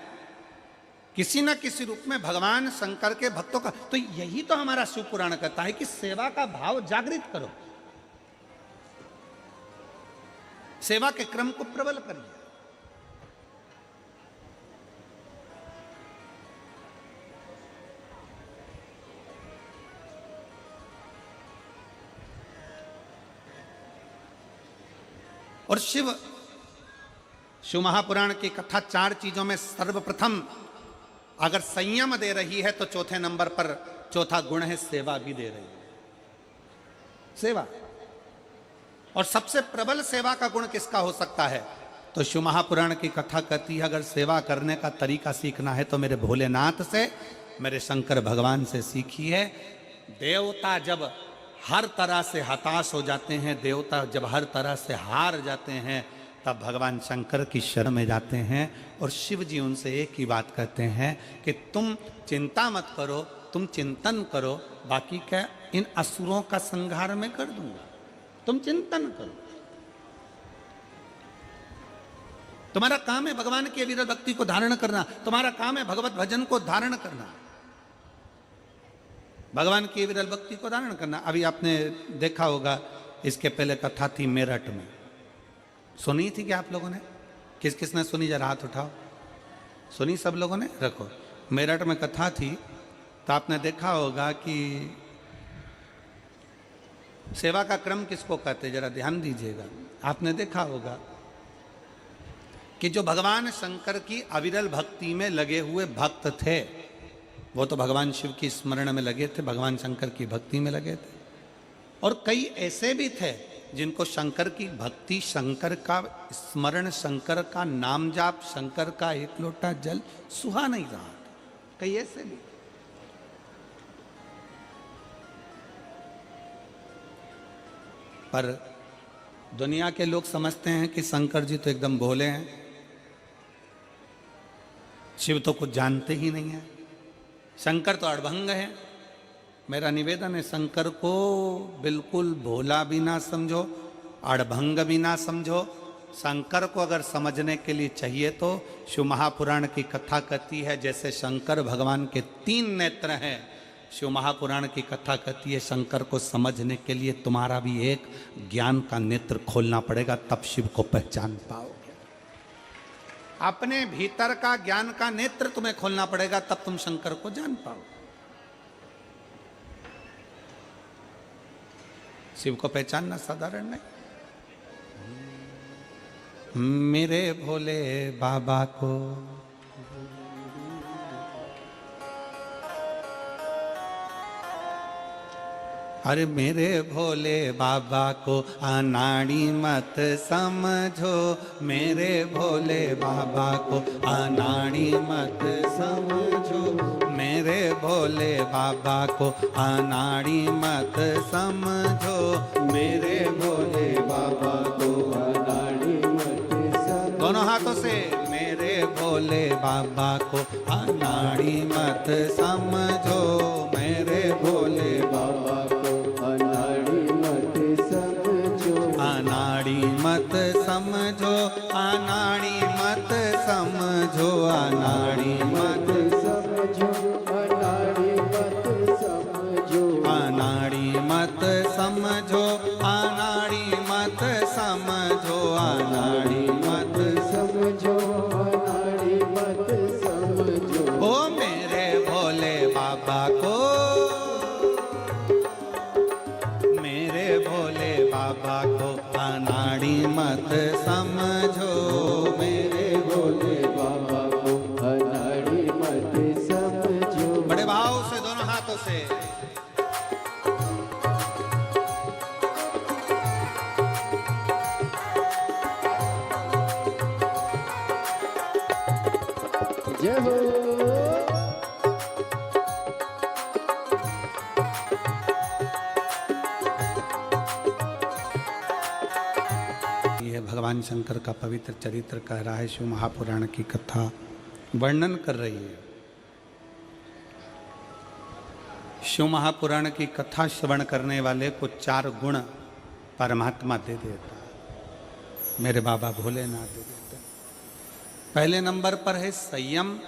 किसी ना किसी रूप में भगवान शंकर के भक्तों का। तो यही तो हमारा शिव पुराण कहता है कि सेवा का भाव जागृत करो, सेवा के क्रम को प्रबल करिए। और शिव महापुराण की कथा 4 चीजों में सर्वप्रथम अगर संयम दे रही है तो चौथे नंबर पर चौथा गुण है सेवा भी दे रही है, सेवा। और सबसे प्रबल सेवा का गुण किसका हो सकता है? तो शिव महापुराण की कथा कहती है, अगर सेवा करने का तरीका सीखना है तो मेरे भोलेनाथ से, मेरे शंकर भगवान से सीखिए। देवता जब हर तरह से हताश हो जाते हैं, देवता जब हर तरह से हार जाते हैं, तब भगवान शंकर की शरण में जाते हैं। और शिव जी उनसे एक ही बात कहते हैं कि तुम चिंता मत करो, तुम चिंतन करो, बाकी क्या इन असुरों का संहार मैं कर दूंगा, तुम चिंतन करो। तुम्हारा काम है भगवान की विरल भक्ति को धारण करना, तुम्हारा काम है भगवत भजन को धारण करना, भगवान की विरल भक्ति को धारण करना। अभी आपने देखा होगा, इसके पहले कथा थी मेरठ में, सुनी थी क्या आप लोगों ने? किस किस ने सुनी? जरा हाथ उठाओ। सुनी सब लोगों ने? रखो। मेरठ में कथा थी तो आपने देखा होगा कि सेवा का क्रम किसको कहते, जरा ध्यान दीजिएगा। आपने देखा होगा कि जो भगवान शंकर की अविरल भक्ति में लगे हुए भक्त थे, वो तो भगवान शिव की स्मरण में लगे थे, भगवान शंकर की भक्ति में लगे थे। और कई ऐसे भी थे जिनको शंकर की भक्ति, शंकर का स्मरण, शंकर का नाम जाप, शंकर का एक लोटा जल सुहा नहीं रहा था। कई ऐसे भी। पर दुनिया के लोग समझते हैं कि शंकर जी तो एकदम भोले हैं, शिव तो कुछ जानते ही नहीं है, शंकर तो अड़भंग है। मेरा निवेदन है, शंकर को बिल्कुल भोला भी ना समझो, अड़भंग भी ना समझो। शंकर को अगर समझने के लिए चाहिए तो शिव महापुराण की कथा कहती है, जैसे शंकर भगवान के 3 नेत्र हैं, शिव महापुराण की कथा कहती है शंकर को समझने के लिए तुम्हारा भी एक ज्ञान का नेत्र खोलना पड़ेगा, तब शिव को पहचान पाओगे। अपने भीतर का ज्ञान का नेत्र तुम्हें खोलना पड़ेगा, तब तुम शंकर को जान पाओगे। शिव को पहचानना साधारण नहीं। मेरे भोले बाबा को अरे मेरे भोले बाबा को अनाड़ी मत समझो, मेरे भोले बाबा को अनाड़ी मत समझो, मेरे भोले बाबा को अनाड़ी मत समझो, मेरे भोले बाबा को अनाड़ी मत समझो। दोनों हाथों से मेरे भोले बाबा को अनाड़ी मत समझो, मेरे भोले बाबा मत समझो, अनाड़ी मत समझो, अनाड़ी मत समझो, अनाड़ी मत समझो, अनाड़ी मत समझो, अनाड़ी मत समझो, अनाड़ी मत समझो, अनाड़ी मत समझो। ओ बाबा को अनाड़ी मत समझो, मेरे भोले बाबा को अनाड़ी मत समझो। बड़े भाव से दोनों हाथों से। जय हो। ये भगवान शंकर का पवित्र चरित्र कह रहा है, शिव महापुराण की कथा वर्णन कर रही है। शिव महापुराण की कथा श्रवण करने वाले को 4 गुण परमात्मा दे देता है, मेरे बाबा भोलेनाथ दे देते हैं। पहले नंबर पर है संयम,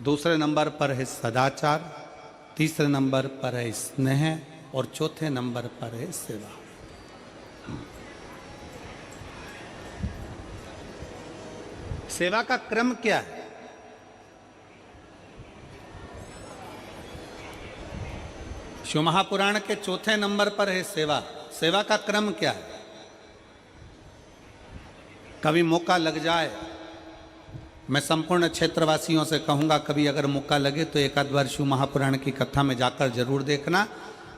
दूसरे नंबर पर है सदाचार, तीसरे नंबर पर है स्नेह और चौथे नंबर पर है सेवा। सेवा का क्रम क्या है? शिव महापुराण के चौथे नंबर पर है सेवा। सेवा का क्रम क्या है? कभी मौका लग जाए, मैं संपूर्ण क्षेत्रवासियों से कहूंगा, कभी अगर मौका लगे तो एक आध बार शिव महापुराण की कथा में जाकर जरूर देखना।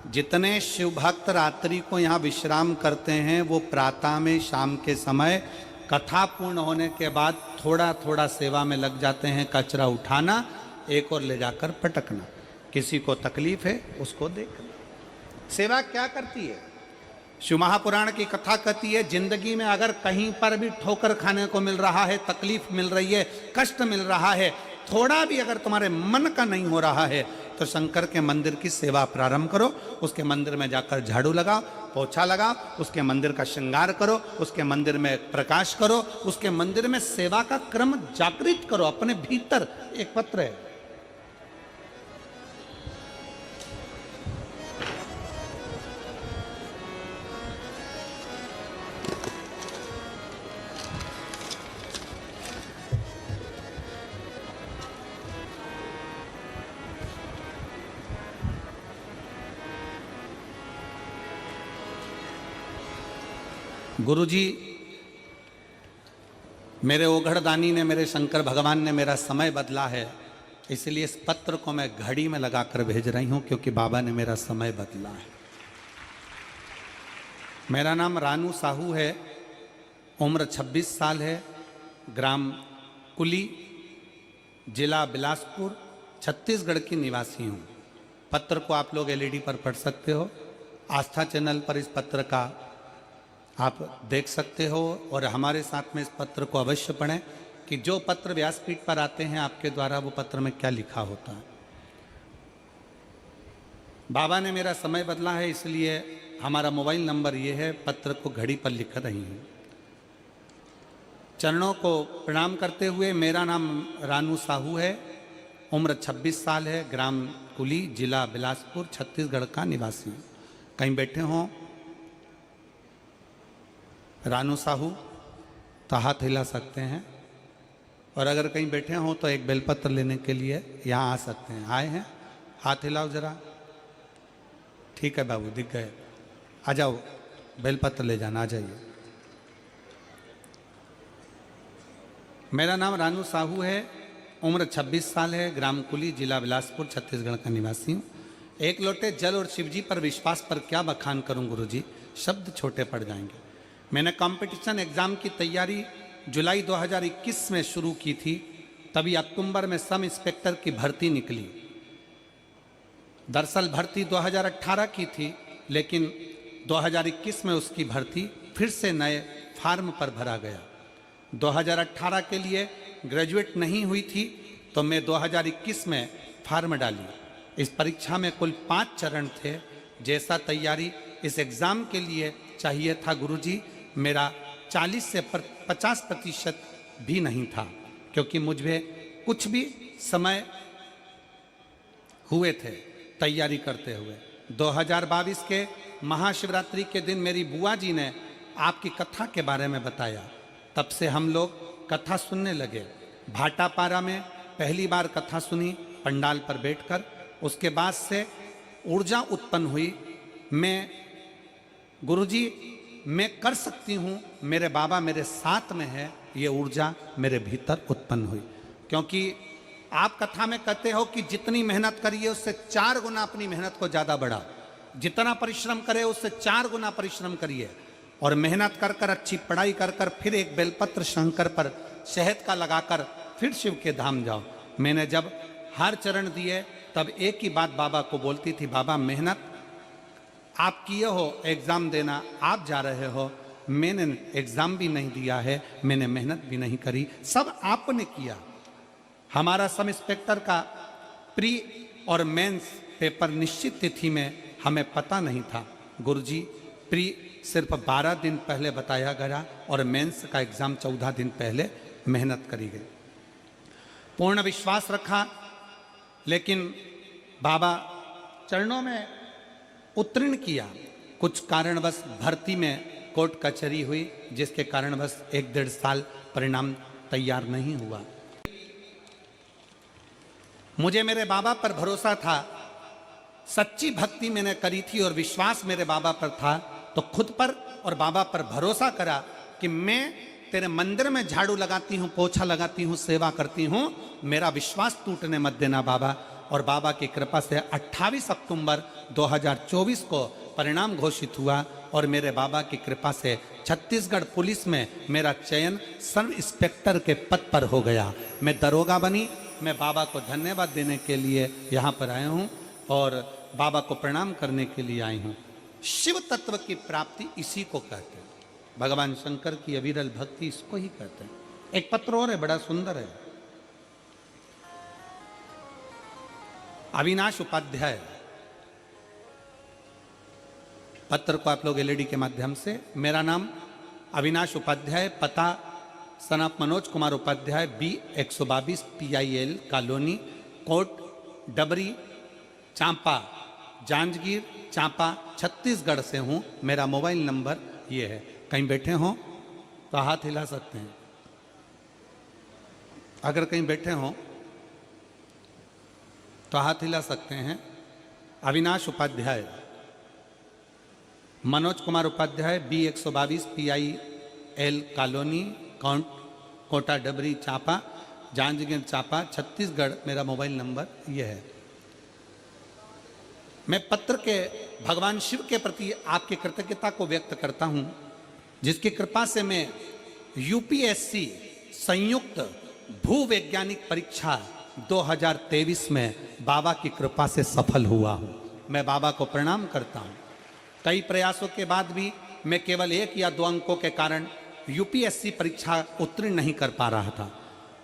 जितने शिव भक्त रात्रि को यहाँ विश्राम करते हैं, वो प्रातः में, शाम के समय कथा पूर्ण होने के बाद थोड़ा थोड़ा सेवा में लग जाते हैं। कचरा उठाना, एक और ले जाकर पटकना, किसी को तकलीफ है उसको देखना। सेवा क्या करती है? शिव महापुराण की कथा कहती है, जिंदगी में अगर कहीं पर भी ठोकर खाने को मिल रहा है, तकलीफ मिल रही है, कष्ट मिल रहा है, थोड़ा भी अगर तुम्हारे मन का नहीं हो रहा है, तो शंकर के मंदिर की सेवा प्रारंभ करो। उसके मंदिर में जाकर झाड़ू लगाओ, पोछा लगाओ, उसके मंदिर का श्रृंगार करो, उसके मंदिर में प्रकाश करो, उसके मंदिर में सेवा का क्रम जागृत करो। अपने भीतर एक पत्र है, गुरुजी मेरे ओघड़दानी ने, मेरे शंकर भगवान ने मेरा समय बदला है, इसलिए इस पत्र को मैं घड़ी में लगाकर भेज रही हूं, क्योंकि बाबा ने मेरा समय बदला है। मेरा नाम रानू साहू है, उम्र 26 साल है, ग्राम कुली, जिला बिलासपुर, छत्तीसगढ़ की निवासी हूं। पत्र को आप लोग एलईडी पर पढ़ सकते हो, आस्था चैनल पर इस पत्र का आप देख सकते हो, और हमारे साथ में इस पत्र को अवश्य पढ़ें कि जो पत्र व्यासपीठ पर आते हैं आपके द्वारा, वो पत्र में क्या लिखा होता है। बाबा ने मेरा समय बदला है, इसलिए हमारा मोबाइल नंबर ये है, पत्र को घड़ी पर लिख रही हूँ। चरणों को प्रणाम करते हुए, मेरा नाम रानू साहू है, उम्र 26 साल है, ग्राम कुली, जिला बिलासपुर, छत्तीसगढ़ का निवासी हूँ। कहीं बैठे हों रानू साहू तो हाथ हिला सकते हैं, और अगर कहीं बैठे हों तो एक बेलपत्र लेने के लिए यहाँ आ सकते हैं। आए हैं? हाथ हिलाओ जरा। ठीक है बाबू, दिख गए। आ जाओ, बेलपत्र ले जाना, आ जाइए। मेरा नाम रानू साहू है, उम्र 26 साल है, ग्राम कुली, जिला बिलासपुर, छत्तीसगढ़ का निवासी हूँ। एक लोटे जल और शिवजी पर विश्वास पर क्या बखान करूँ गुरुजी, शब्द छोटे पड़ जाएंगे। मैंने कंपटीशन एग्ज़ाम की तैयारी जुलाई 2021 में शुरू की थी, तभी अक्टूबर में सब इंस्पेक्टर की भर्ती निकली। दरअसल भर्ती 2018 की थी, लेकिन 2021 में उसकी भर्ती फिर से नए फार्म पर भरा गया। 2018 के लिए ग्रेजुएट नहीं हुई थी, तो मैं 2021 में फार्म डाली। इस परीक्षा में कुल 5 चरण थे। जैसा तैयारी इस एग्ज़ाम के लिए चाहिए था गुरुजी, मेरा 40 से 50% भी नहीं था, क्योंकि मुझे कुछ भी समय हुए थे तैयारी करते हुए। 2022 के महाशिवरात्रि के दिन मेरी बुआ जी ने आपकी कथा के बारे में बताया, तब से हम लोग कथा सुनने लगे। भाटापारा में पहली बार कथा सुनी पंडाल पर बैठकर, उसके बाद से ऊर्जा उत्पन्न हुई। मैं गुरुजी मैं कर सकती हूँ, मेरे बाबा मेरे साथ में है, ये ऊर्जा मेरे भीतर उत्पन्न हुई। क्योंकि आप कथा में कहते हो कि जितनी मेहनत करिए उससे 4 गुना अपनी मेहनत को ज़्यादा बढ़ाओ, जितना परिश्रम करे उससे 4 गुना परिश्रम करिए, और मेहनत कर कर अच्छी पढ़ाई कर कर फिर एक बेलपत्र शंकर पर शहद का लगाकर फिर शिव के धाम जाओ। मैंने जब हार चरण दिए तब एक ही बात बाबा को बोलती थी, बाबा मेहनत आप किए हो, एग्ज़ाम देना आप जा रहे हो, मैंने एग्ज़ाम भी नहीं दिया है, मैंने मेहनत भी नहीं करी, सब आपने किया। हमारा सब इंस्पेक्टर का प्री और मेंस पेपर निश्चित तिथि में हमें पता नहीं था गुरुजी। प्री सिर्फ 12 दिन पहले बताया गया और मेंस का एग्ज़ाम 14 दिन पहले मेहनत करी गई। पूर्ण विश्वास रखा, लेकिन बाबा चरणों में उत्तीर्ण किया। कुछ कारणवश भर्ती में कोर्ट कचहरी हुई, जिसके कारणवश 1-1.5 साल परिणाम तैयार नहीं हुआ। मुझे मेरे बाबा पर भरोसा था, सच्ची भक्ति मैंने करी थी और विश्वास मेरे बाबा पर था, तो खुद पर और बाबा पर भरोसा करा कि मैं तेरे मंदिर में झाड़ू लगाती हूँ, पोछा लगाती हूँ, सेवा करती हूँ, मेरा विश्वास टूटने मत देना बाबा। और बाबा की कृपा से 28 अक्टूबर 2024 को परिणाम घोषित हुआ और मेरे बाबा की कृपा से छत्तीसगढ़ पुलिस में मेरा चयन सब इंस्पेक्टर के पद पर हो गया। मैं दरोगा बनी। मैं बाबा को धन्यवाद देने के लिए यहाँ पर आया हूँ और बाबा को प्रणाम करने के लिए आई हूँ। शिव तत्व की प्राप्ति इसी को कहते हैं, भगवान शंकर की अविरल भक्ति इसको ही कहते हैं। एक पत्र और है, बड़ा सुंदर है, अविनाश उपाध्याय। पत्र को आप लोग एलईडी के माध्यम से, मेरा नाम अविनाश उपाध्याय, पता सनाप Manoj Kumar Upadhyay, B 122 PIL colony, Kot Dabri, Champa, Janjgir Champa, Chhattisgarh से हूँ। मेरा मोबाइल नंबर ये है। कहीं बैठे हों तो हाथ हिला सकते हैं, अगर कहीं बैठे हों तो हाथ हिला सकते हैं। Avinash Upadhyay, Manoj Kumar Upadhyay, B 122 PIL colony, Kota Dabri Champa, Janjgir Champa, Chhattisgarh. मेरा मोबाइल नंबर यह है। मैं पत्र के भगवान शिव के प्रति आपकी कृतज्ञता को व्यक्त करता हूं, जिसकी कृपा से मैं UPSC संयुक्त भूवैज्ञानिक परीक्षा 2023 में बाबा की कृपा से सफल हुआ हूं। मैं बाबा को प्रणाम करता हूं। कई प्रयासों के बाद भी मैं केवल 1 या 2 अंकों के कारण UPSC परीक्षा उत्तीर्ण नहीं कर पा रहा था।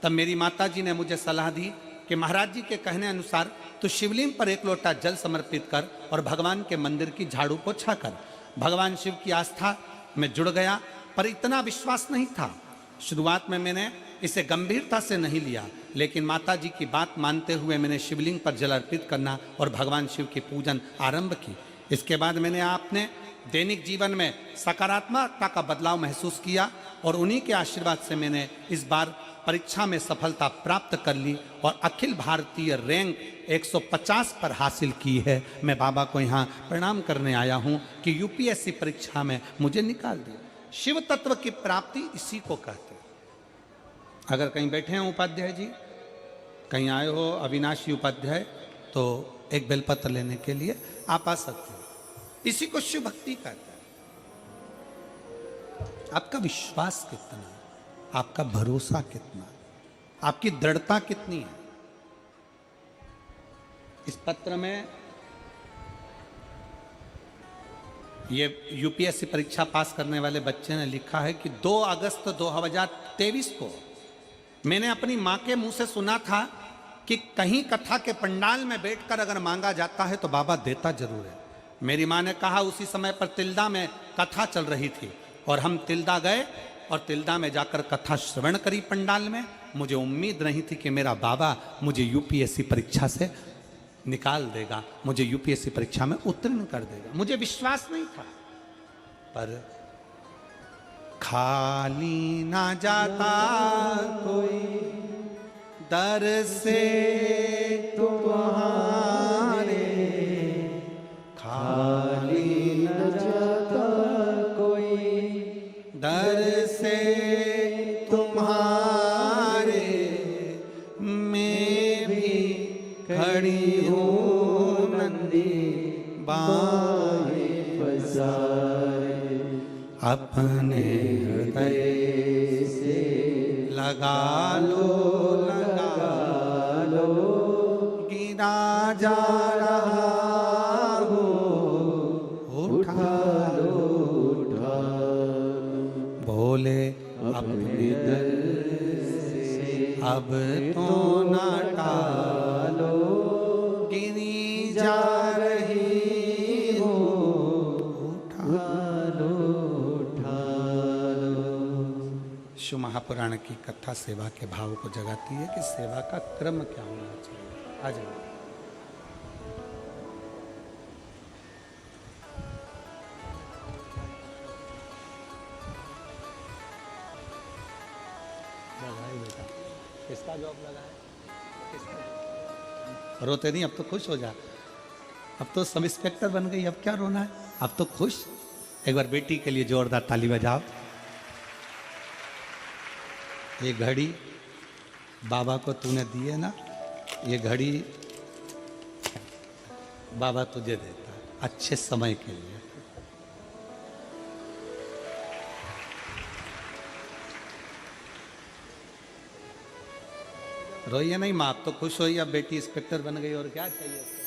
तब मेरी माता जी ने मुझे सलाह दी कि महाराज जी के कहने अनुसार तो शिवलिंग पर 1 लोटा जल समर्पित कर और भगवान के मंदिर की झाड़ू पोछा कर। भगवान शिव की आस्था में जुड़ गया, पर इतना विश्वास नहीं था। शुरुआत में मैंने इसे गंभीरता से नहीं लिया, लेकिन माता जी की बात मानते हुए मैंने शिवलिंग पर जल अर्पित करना और भगवान शिव की पूजन आरंभ की। इसके बाद मैंने अपने दैनिक जीवन में सकारात्मकता का बदलाव महसूस किया और उन्हीं के आशीर्वाद से मैंने इस बार परीक्षा में सफलता प्राप्त कर ली और अखिल भारतीय रैंक 150 पर हासिल की है। मैं बाबा को यहाँ प्रणाम करने आया हूँ कि UPSC परीक्षा में मुझे निकाल दिया। शिव तत्व की प्राप्ति इसी को कहते हैं। अगर कहीं बैठे हैं उपाध्याय जी, कहीं आए हो अविनाशी उपाध्याय, तो एक बेलपत्र लेने के लिए आप आ सकते हैं। इसी को शिव भक्ति कहते हैं। आपका विश्वास कितना है, आपका भरोसा कितना है, आपकी दृढ़ता कितनी है। इस पत्र में ये UPSC परीक्षा पास करने वाले बच्चे ने लिखा है कि 2 अगस्त 2023 को मैंने अपनी मां के मुंह से सुना था कि कहीं कथा के पंडाल में बैठकर अगर मांगा जाता है तो बाबा देता जरूर है। मेरी मां ने कहा, उसी समय पर तिल्दा में कथा चल रही थी और हम तिल्दा गए और तिल्दा में जाकर कथा श्रवण करी पंडाल में। मुझे उम्मीद नहीं थी कि मेरा बाबा मुझे UPSC परीक्षा से निकाल देगा, मुझे UPSC परीक्षा में उत्तीर्ण कर देगा। मुझे विश्वास नहीं था, पर खाली ना जाता कोई दर से तुम्हारे, खाली न जाता सारे अपने हृदय से लगा लो गिरा जा रहा हो उठा लो बोले अपने दर से अब तो ना टालो गिरी जा रही हो उठा लो। शिव महापुराण की कथा सेवा के भाव को जगाती है कि सेवा का क्रम क्या होना चाहिए। आ जाओ। बेटा किसका जॉब लगा है? किसका? रोते नहीं, अब तो खुश हो जा। अब तो सब इंस्पेक्टर बन गई, अब क्या रोना है? अब तो खुश। एक बार बेटी के लिए जोरदार ताली बजाओ। ये घड़ी बाबा को तूने दी है ना, ये घड़ी बाबा तुझे देता है अच्छे समय के लिए। रोइए नहीं माँ, आप तो खुश होइए, अब बेटी इंस्पेक्टर बन गई और क्या चाहिए उसको?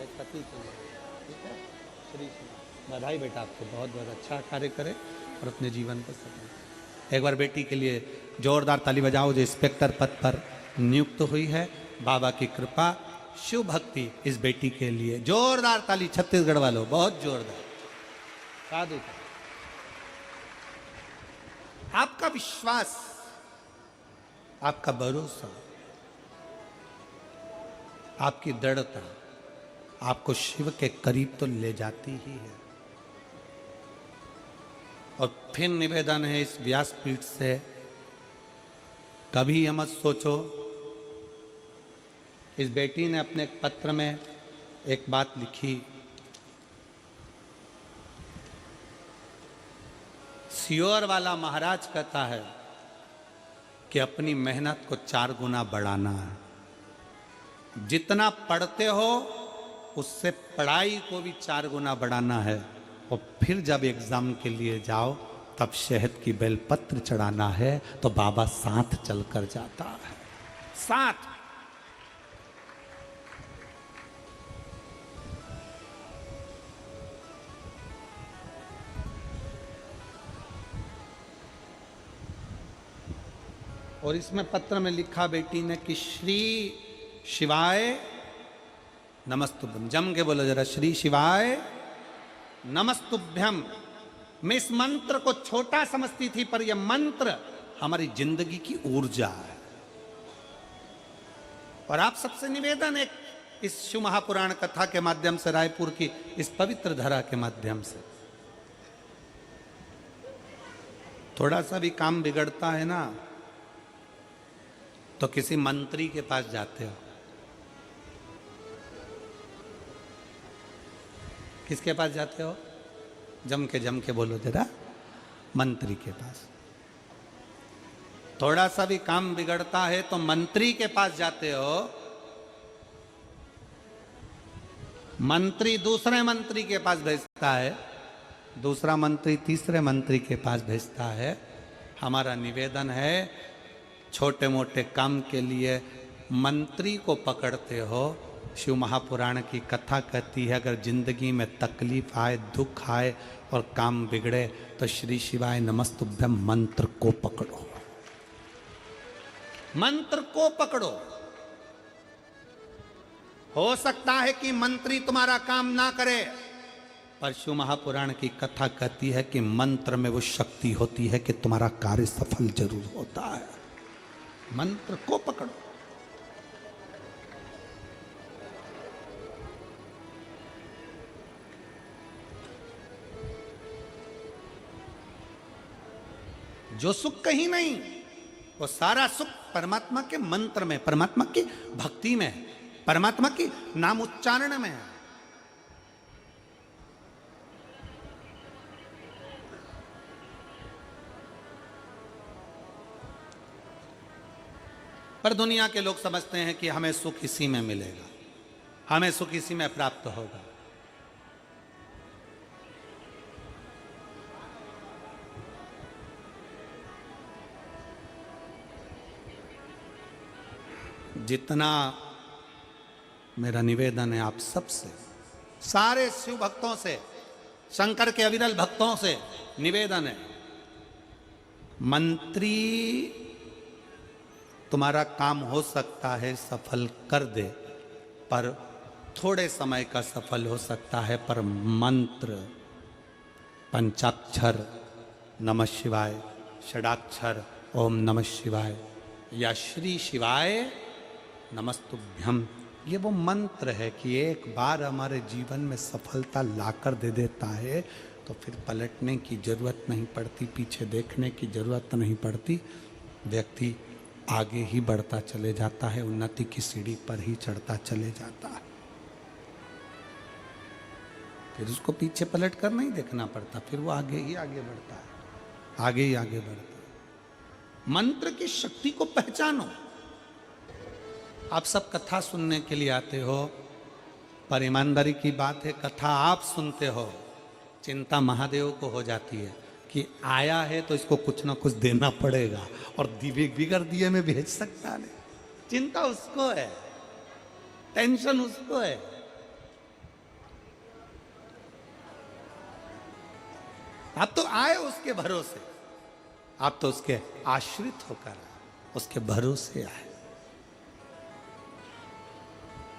एक पति चाहिए, ठीक है? श्री बधाई बेटा, आपको बहुत बहुत अच्छा कार्य करे और अपने जीवन को सफल। एक बार बेटी के लिए जोरदार ताली बजाओ जो इंस्पेक्टर पद पर नियुक्त हुई है। बाबा की कृपा, शिव भक्ति इस बेटी के लिए। जोरदार ताली छत्तीसगढ़ वालों, बहुत जोरदार। साधु। आपका विश्वास, आपका भरोसा, आपकी दृढ़ता आपको शिव के करीब तो ले जाती ही है। और फिर निवेदन है इस व्यासपीठ से, कभी यह मत सोचो। इस बेटी ने अपने एक पत्र में एक बात लिखी, सियोर वाला महाराज कहता है कि अपनी मेहनत को 4 गुना बढ़ाना है। जितना पढ़ते हो उससे पढ़ाई को भी 4 गुना बढ़ाना है। और फिर जब एग्जाम के लिए जाओ तब शहद की बेलपत्र चढ़ाना है, तो बाबा साथ चलकर जाता है, साथ। और इसमें पत्र में लिखा बेटी ने कि श्री शिवाय नमस्तुभ्यम। जम के बोलो जरा, श्री शिवाय नमस्तुभ्यम। मैं इस मंत्र को छोटा समझती थी, पर यह मंत्र हमारी जिंदगी की ऊर्जा है। और आप सबसे निवेदन है इस शिव महापुराण कथा के माध्यम से, रायपुर की इस पवित्र धरा के माध्यम से, थोड़ा सा भी काम बिगड़ता है ना तो किसी मंत्री के पास जाते हो। किसके पास जाते हो? जम के बोलो जरा, मंत्री के पास। थोड़ा सा भी काम बिगड़ता है तो मंत्री के पास जाते हो। मंत्री दूसरे मंत्री के पास भेजता है, दूसरा मंत्री तीसरे मंत्री के पास भेजता है। हमारा निवेदन है, छोटे मोटे काम के लिए मंत्री को पकड़ते हो। शिव महापुराण की कथा कहती है, अगर जिंदगी में तकलीफ आए, दुख आए और काम बिगड़े तो श्री शिवाय नमस्तुभ्यम मंत्र को पकड़ो, मंत्र को पकड़ो। हो सकता है कि मंत्री तुम्हारा काम ना करे, पर शिव महापुराण की कथा कहती है कि मंत्र में वो शक्ति होती है कि तुम्हारा कार्य सफल जरूर होता है। मंत्र को पकड़ो। जो सुख कहीं नहीं, वो सारा सुख परमात्मा के मंत्र में, परमात्मा की भक्ति में, परमात्मा की नाम उच्चारण में है। पर दुनिया के लोग समझते हैं कि हमें सुख इसी में मिलेगा। हमें सुख इसी में प्राप्त होगा। जितना मेरा निवेदन है आप सबसे, सारे शिव भक्तों से, शंकर के अविरल भक्तों से निवेदन है, मंत्री तुम्हारा काम हो सकता है सफल कर दे, पर थोड़े समय का सफल हो सकता है, पर मंत्र पंचाक्षर नमः शिवाय, षडाक्षर ओम नमः शिवाय या श्री शिवाय नमस्तुभ्यम, ये वो मंत्र है कि एक बार हमारे जीवन में सफलता लाकर दे देता है तो फिर पलटने की जरूरत नहीं पड़ती, पीछे देखने की जरूरत नहीं पड़ती, व्यक्ति आगे ही बढ़ता चले जाता है, उन्नति की सीढ़ी पर ही चढ़ता चले जाता है, फिर उसको पीछे पलट कर नहीं देखना पड़ता, फिर वो आगे ही आगे बढ़ता है, आगे ही आगे बढ़ता है। मंत्र की शक्ति को पहचानो। आप सब कथा सुनने के लिए आते हो, पर ईमानदारी की बात है, कथा आप सुनते हो, चिंता महादेव को हो जाती है कि आया है तो इसको कुछ ना कुछ देना पड़ेगा, और दिव्य बिगर दिए में भेज सकता नहीं, चिंता उसको है, टेंशन उसको है। आप तो आए उसके भरोसे, आप तो उसके आश्रित होकर आए, उसके भरोसे आए,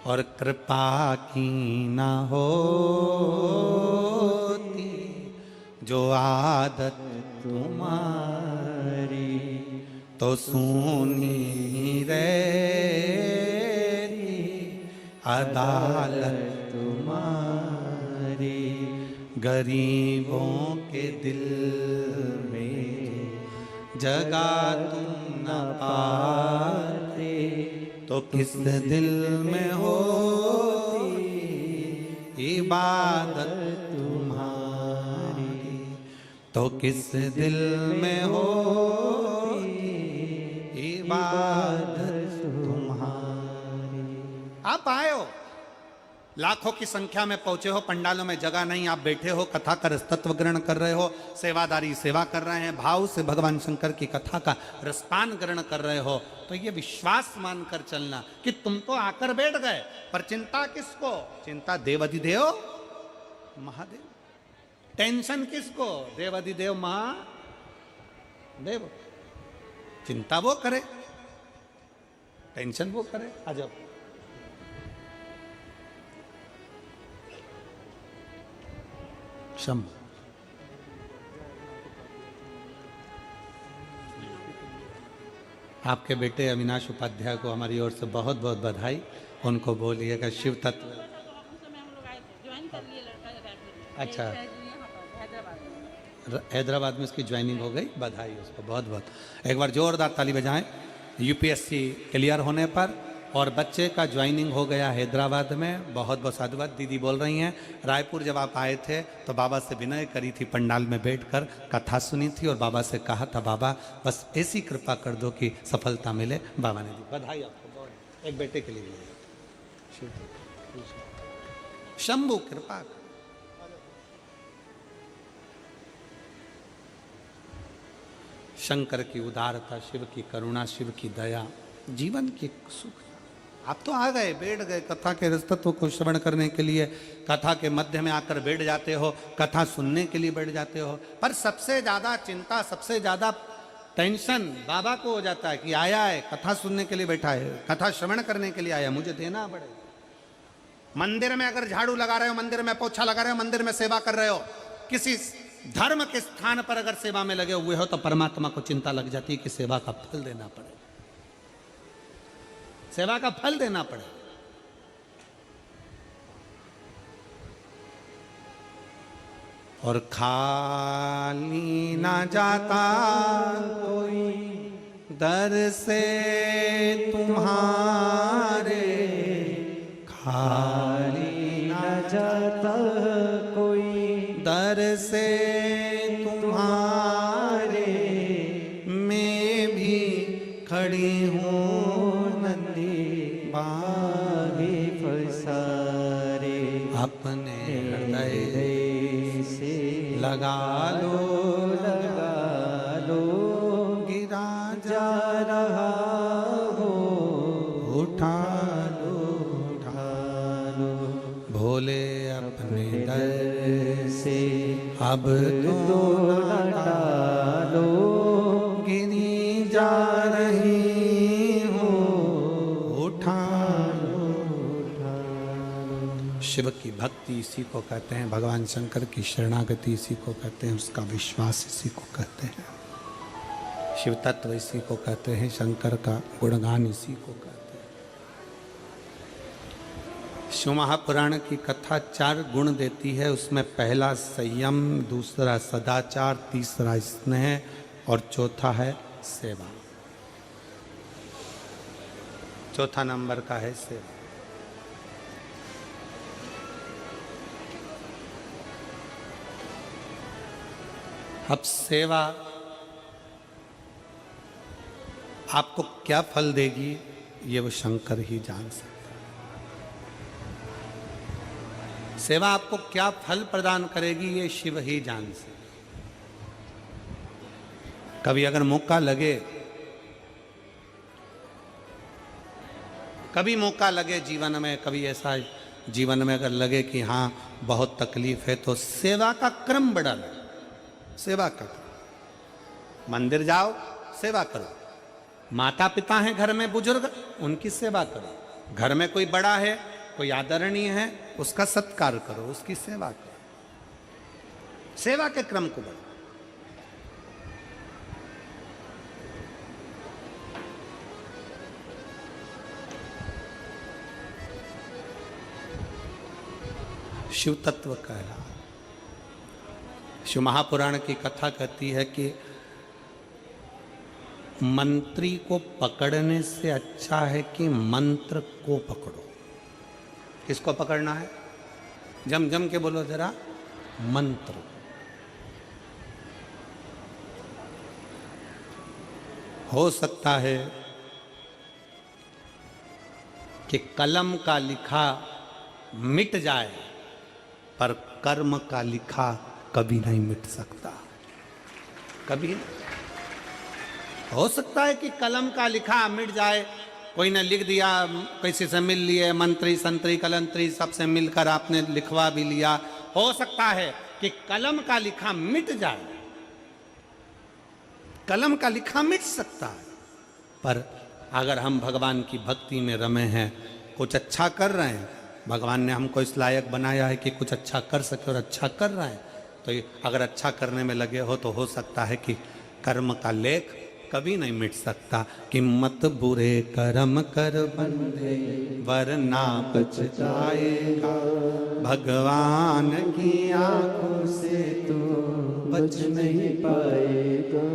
और कृपा की ना होती जो आदत तुम्हारी, तो सुनी रहती अदालत तुम्हारी, गरीबों के दिल में जगह तुम न पाते, तो किस दिल में होती इबादत तुम्हारी, तो किस दिल में होती इबादत तुम्हारी। आप आए हो, लाखों की संख्या में पहुंचे हो, पंडालों में जगह नहीं, आप बैठे हो, कथा का रसतत्व ग्रहण कर रहे हो, सेवादारी सेवा कर रहे हैं, भाव से भगवान शंकर की कथा का रसपान ग्रहण कर रहे हो, तो ये विश्वास मानकर चलना कि तुम तो आकर बैठ गए, पर चिंता किसको? चिंता देवाधिदेव महादेव। टेंशन किसको? देवाधिदेव महादेव। चिंता वो करे, टेंशन वो करे। आ जाओ। शम आपके बेटे अविनाश उपाध्याय को हमारी ओर से बहुत बहुत बधाई। उनको बोलिएगा शिव तत्व। अच्छा, हैदराबाद में उसकी ज्वाइनिंग हो गई, बधाई उसको बहुत बहुत। एक बार जोरदार ताली बजाएं यूपीएससी क्लियर होने पर, और बच्चे का ज्वाइनिंग हो गया हैदराबाद में, बहुत बहुत साधुवाद। दीदी बोल रही हैं रायपुर जब आप आए थे तो बाबा से विनय करी थी, पंडाल में बैठकर कथा सुनी थी और बाबा से कहा था बाबा बस ऐसी कृपा कर दो कि सफलता मिले। बाबा ने दी, बधाई आपको। एक बेटे के लिए शंभु कृपा। शंकर की उदारता, शिव की करुणा, शिव की दया, जीवन की सुख। आप तो आ गए, बैठ गए, कथा के रसतत्व को श्रवण करने के लिए कथा के मध्य में आकर बैठ जाते हो, कथा सुनने के लिए बैठ जाते हो, पर सबसे ज्यादा चिंता, सबसे ज्यादा टेंशन बाबा को हो जाता है कि आया है, कथा सुनने के लिए बैठा है, कथा श्रवण करने के लिए आया, मुझे देना पड़ेगा। मंदिर में अगर झाड़ू लगा रहे हो, मंदिर में पोछा लगा रहे हो, मंदिर में सेवा कर रहे हो, किसी धर्म के स्थान पर अगर सेवा में लगे हुए हो तो परमात्मा को चिंता लग जाती है कि सेवा का फल देना पड़े, सेवा का फल देना पड़े। और खाली ना जाता कोई दर से तुम्हारे, खाली ना जाता कोई दर से तुम्हारे, मैं भी खड़ी हूँ नंदी बागी फसा तारे अपने हृदय से लगा लो, लगा लो, गिरा जा रहा हो उठा लो, उठा लो, भोले अपने दर से अब तो डालो, गिरी जा रही हो, उठा लो। शिव की भक्ति इसी को कहते हैं, भगवान शंकर की शरणागति इसी को कहते हैं, उसका विश्वास इसी को कहते हैं, शिव तत्व इसी को कहते हैं, शंकर का गुणगान इसी को कहते हैं। शिव महापुराण की कथा 4 गुण देती है, उसमें पहला संयम, दूसरा सदाचार, तीसरा स्नेह और चौथा है सेवा। चौथा नंबर का है सेवा। अब सेवा आपको क्या फल देगी ये वो शंकर ही जान सकता है। सेवा आपको क्या फल प्रदान करेगी ये शिव ही जान सकते। कभी अगर मौका लगे, कभी मौका लगे जीवन में, कभी ऐसा जीवन में अगर लगे कि हाँ बहुत तकलीफ है, तो सेवा का क्रम बढ़ा लो। सेवा करो, मंदिर जाओ, सेवा करो। माता पिता हैं घर में बुजुर्ग, उनकी सेवा करो। घर में कोई बड़ा है, कोई आदरणीय है, उसका सत्कार करो, उसकी सेवा करो। सेवा के क्रम को बढ़ाओ। शिव तत्व कहला। शिव महापुराण की कथा कहती है कि मंत्री को पकड़ने से अच्छा है कि मंत्र को पकड़ो। किसको पकड़ना है? जम जम के बोलो जरा, मंत्र। हो सकता है कि कलम का लिखा मिट जाए, पर कर्म का लिखा कभी नहीं मिट सकता, कभी नहीं। हो सकता है कि कलम का लिखा मिट जाए, कोई ने लिख दिया, किसी से मिल लिए, मंत्री संतरी कलंतरी सबसे मिलकर आपने लिखवा भी लिया। हो सकता है कि कलम का लिखा मिट जाए, कलम का लिखा मिट सकता है, पर अगर हम भगवान की भक्ति में रमे हैं, कुछ अच्छा कर रहे हैं, भगवान ने हमको इस लायक बनाया है कि कुछ अच्छा कर सके और अच्छा कर रहे हैं, तो अगर अच्छा करने में लगे हो सकता है कि कर्म का लेख कभी नहीं मिट सकता। कि मत बुरे कर्म कर बंदे वरना पछताएगा, भगवान की आंखों से तू बच नहीं पाएगा,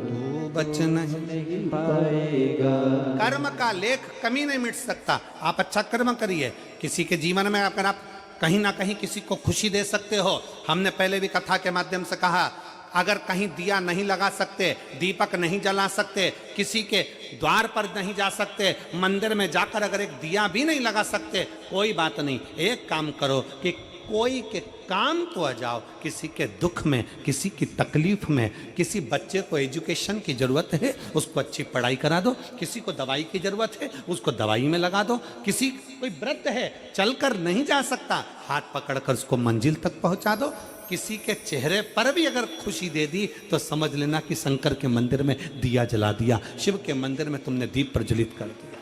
तू बच नहीं पाएगा। कर्म का लेख कभी नहीं मिट सकता। आप अच्छा कर्म करिए, किसी के जीवन में अगर आप कहीं ना कहीं किसी को खुशी दे सकते हो। हमने पहले भी कथा के माध्यम से कहा, अगर कहीं दिया नहीं लगा सकते, दीपक नहीं जला सकते, किसी के द्वार पर नहीं जा सकते, मंदिर में जाकर अगर एक दिया भी नहीं लगा सकते, कोई बात नहीं, एक काम करो कि कोई के काम तो आ जाओ। किसी के दुख में, किसी की तकलीफ में, किसी बच्चे को एजुकेशन की ज़रूरत है, उसको अच्छी पढ़ाई करा दो। किसी को दवाई की ज़रूरत है, उसको दवाई में लगा दो। किसी कोई वृद्ध है, चलकर नहीं जा सकता, हाथ पकड़कर उसको मंजिल तक पहुंचा दो। किसी के चेहरे पर भी अगर खुशी दे दी तो समझ लेना कि शंकर के मंदिर में दिया जला दिया, शिव के मंदिर में तुमने दीप प्रज्वलित कर दिया।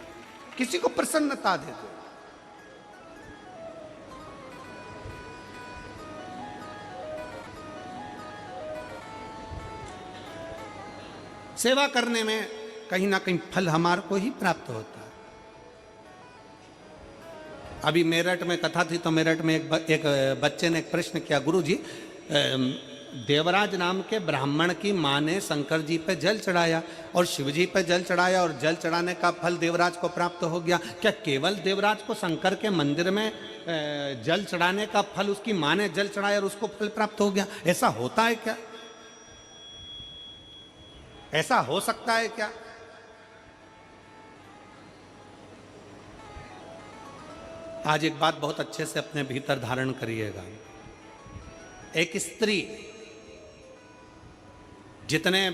किसी को प्रसन्नता दे दो। सेवा करने में कहीं ना कहीं फल हमारे को ही प्राप्त होता है। अभी मेरठ में कथा थी, तो मेरठ में एक बच्चे ने एक प्रश्न किया, गुरुजी, देवराज नाम के ब्राह्मण की माँ ने शंकर जी पे जल चढ़ाया और शिव जी पे जल चढ़ाया और जल चढ़ाने का फल देवराज को प्राप्त हो गया। क्या केवल देवराज को शंकर के मंदिर में जल चढ़ाने का फल उसकी माँ ने जल चढ़ाया और उसको फल प्राप्त हो गया? ऐसा होता है क्या? ऐसा हो सकता है क्या? आज एक बात बहुत अच्छे से अपने भीतर धारण करिएगा। एक स्त्री, जितने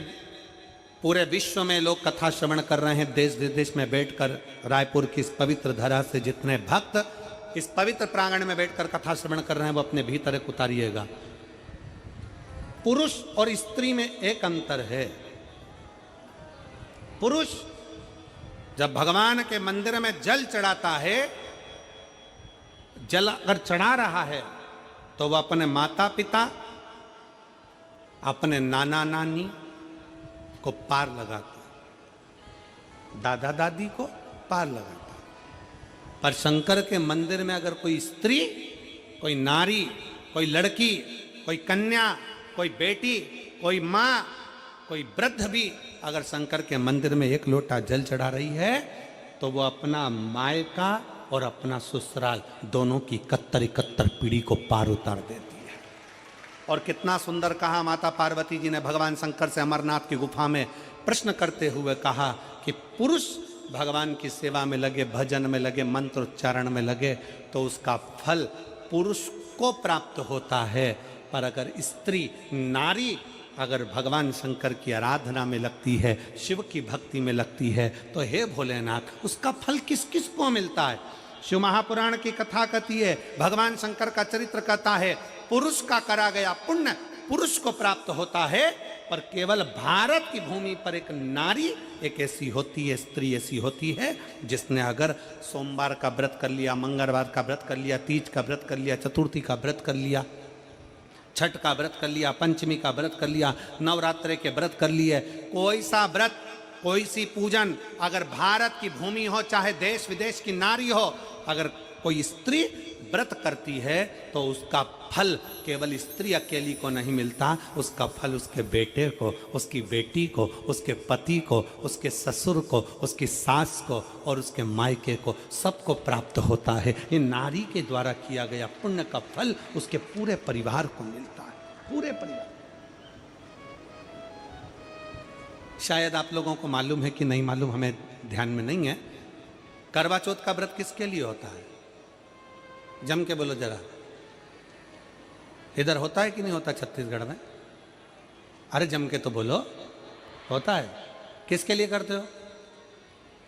पूरे विश्व में लोग कथा श्रवण कर रहे हैं, देश विदेश में बैठकर, रायपुर की इस पवित्र धरा से जितने भक्त इस पवित्र प्रांगण में बैठकर कथा श्रवण कर रहे हैं, वो अपने भीतर एक उतारिएगा। पुरुष और स्त्री में एक अंतर है। पुरुष जब भगवान के मंदिर में जल चढ़ाता है, जल अगर चढ़ा रहा है तो वह अपने माता पिता, अपने नाना नानी को पार लगाता, दादा दादी को पार लगाता। पर शंकर के मंदिर में अगर कोई स्त्री, कोई नारी, कोई लड़की, कोई कन्या, कोई बेटी, कोई माँ, कोई वृद्ध भी अगर शंकर के मंदिर में एक लोटा जल चढ़ा रही है, तो वो अपना मायका और अपना ससुराल दोनों की 71 पीढ़ी को पार उतार देती है। और कितना सुंदर कहा माता पार्वती जी ने भगवान शंकर से अमरनाथ की गुफा में प्रश्न करते हुए कहा कि पुरुष भगवान की सेवा में लगे, भजन में लगे, मंत्र उच्चारण में लगे तो उसका फल पुरुष को प्राप्त होता है। पर अगर स्त्री, नारी अगर भगवान शंकर की आराधना में लगती है, शिव की भक्ति में लगती है, तो हे भोलेनाथ, उसका फल किस किस को मिलता है? शिव महापुराण की कथा कहती है, भगवान शंकर का चरित्र कहता है, पुरुष का करा गया पुण्य पुरुष को प्राप्त होता है। पर केवल भारत की भूमि पर एक नारी एक ऐसी होती है, स्त्री ऐसी होती है, जिसने अगर सोमवार का व्रत कर लिया, मंगलवार का व्रत कर लिया, तीज का व्रत कर लिया, चतुर्थी का व्रत कर लिया, छठ का व्रत कर लिया, पंचमी का व्रत कर लिया, नवरात्रे के व्रत कर लिए, कोई सा व्रत, कोई सी पूजन अगर भारत की भूमि हो, चाहे देश विदेश की नारी हो, अगर कोई स्त्री व्रत करती है तो उसका फल केवल स्त्री अकेली को नहीं मिलता, उसका फल उसके बेटे को, उसकी बेटी को, उसके पति को, उसके ससुर को, उसकी सास को और उसके मायके को, सबको प्राप्त होता है। ये नारी के द्वारा किया गया पुण्य का फल उसके पूरे परिवार को मिलता है, पूरे परिवार। शायद आप लोगों को मालूम है कि नहीं मालूम, हमें ध्यान में नहीं है, करवा चौथ का व्रत किसके लिए होता है? जम के बोलो जरा, इधर होता है कि नहीं होता छत्तीसगढ़ में? अरे जम के तो बोलो, होता है। किसके लिए करते हो?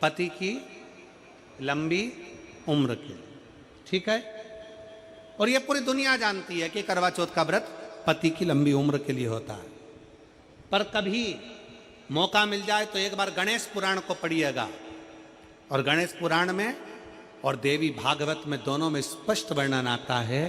पति की लंबी उम्र के लिए, ठीक है। और ये पूरी दुनिया जानती है कि करवा चौथ का व्रत पति की लंबी उम्र के लिए होता है। पर कभी मौका मिल जाए तो एक बार गणेश पुराण को पढ़िएगा, और गणेश पुराण में और देवी भागवत में दोनों में स्पष्ट वर्णन आता है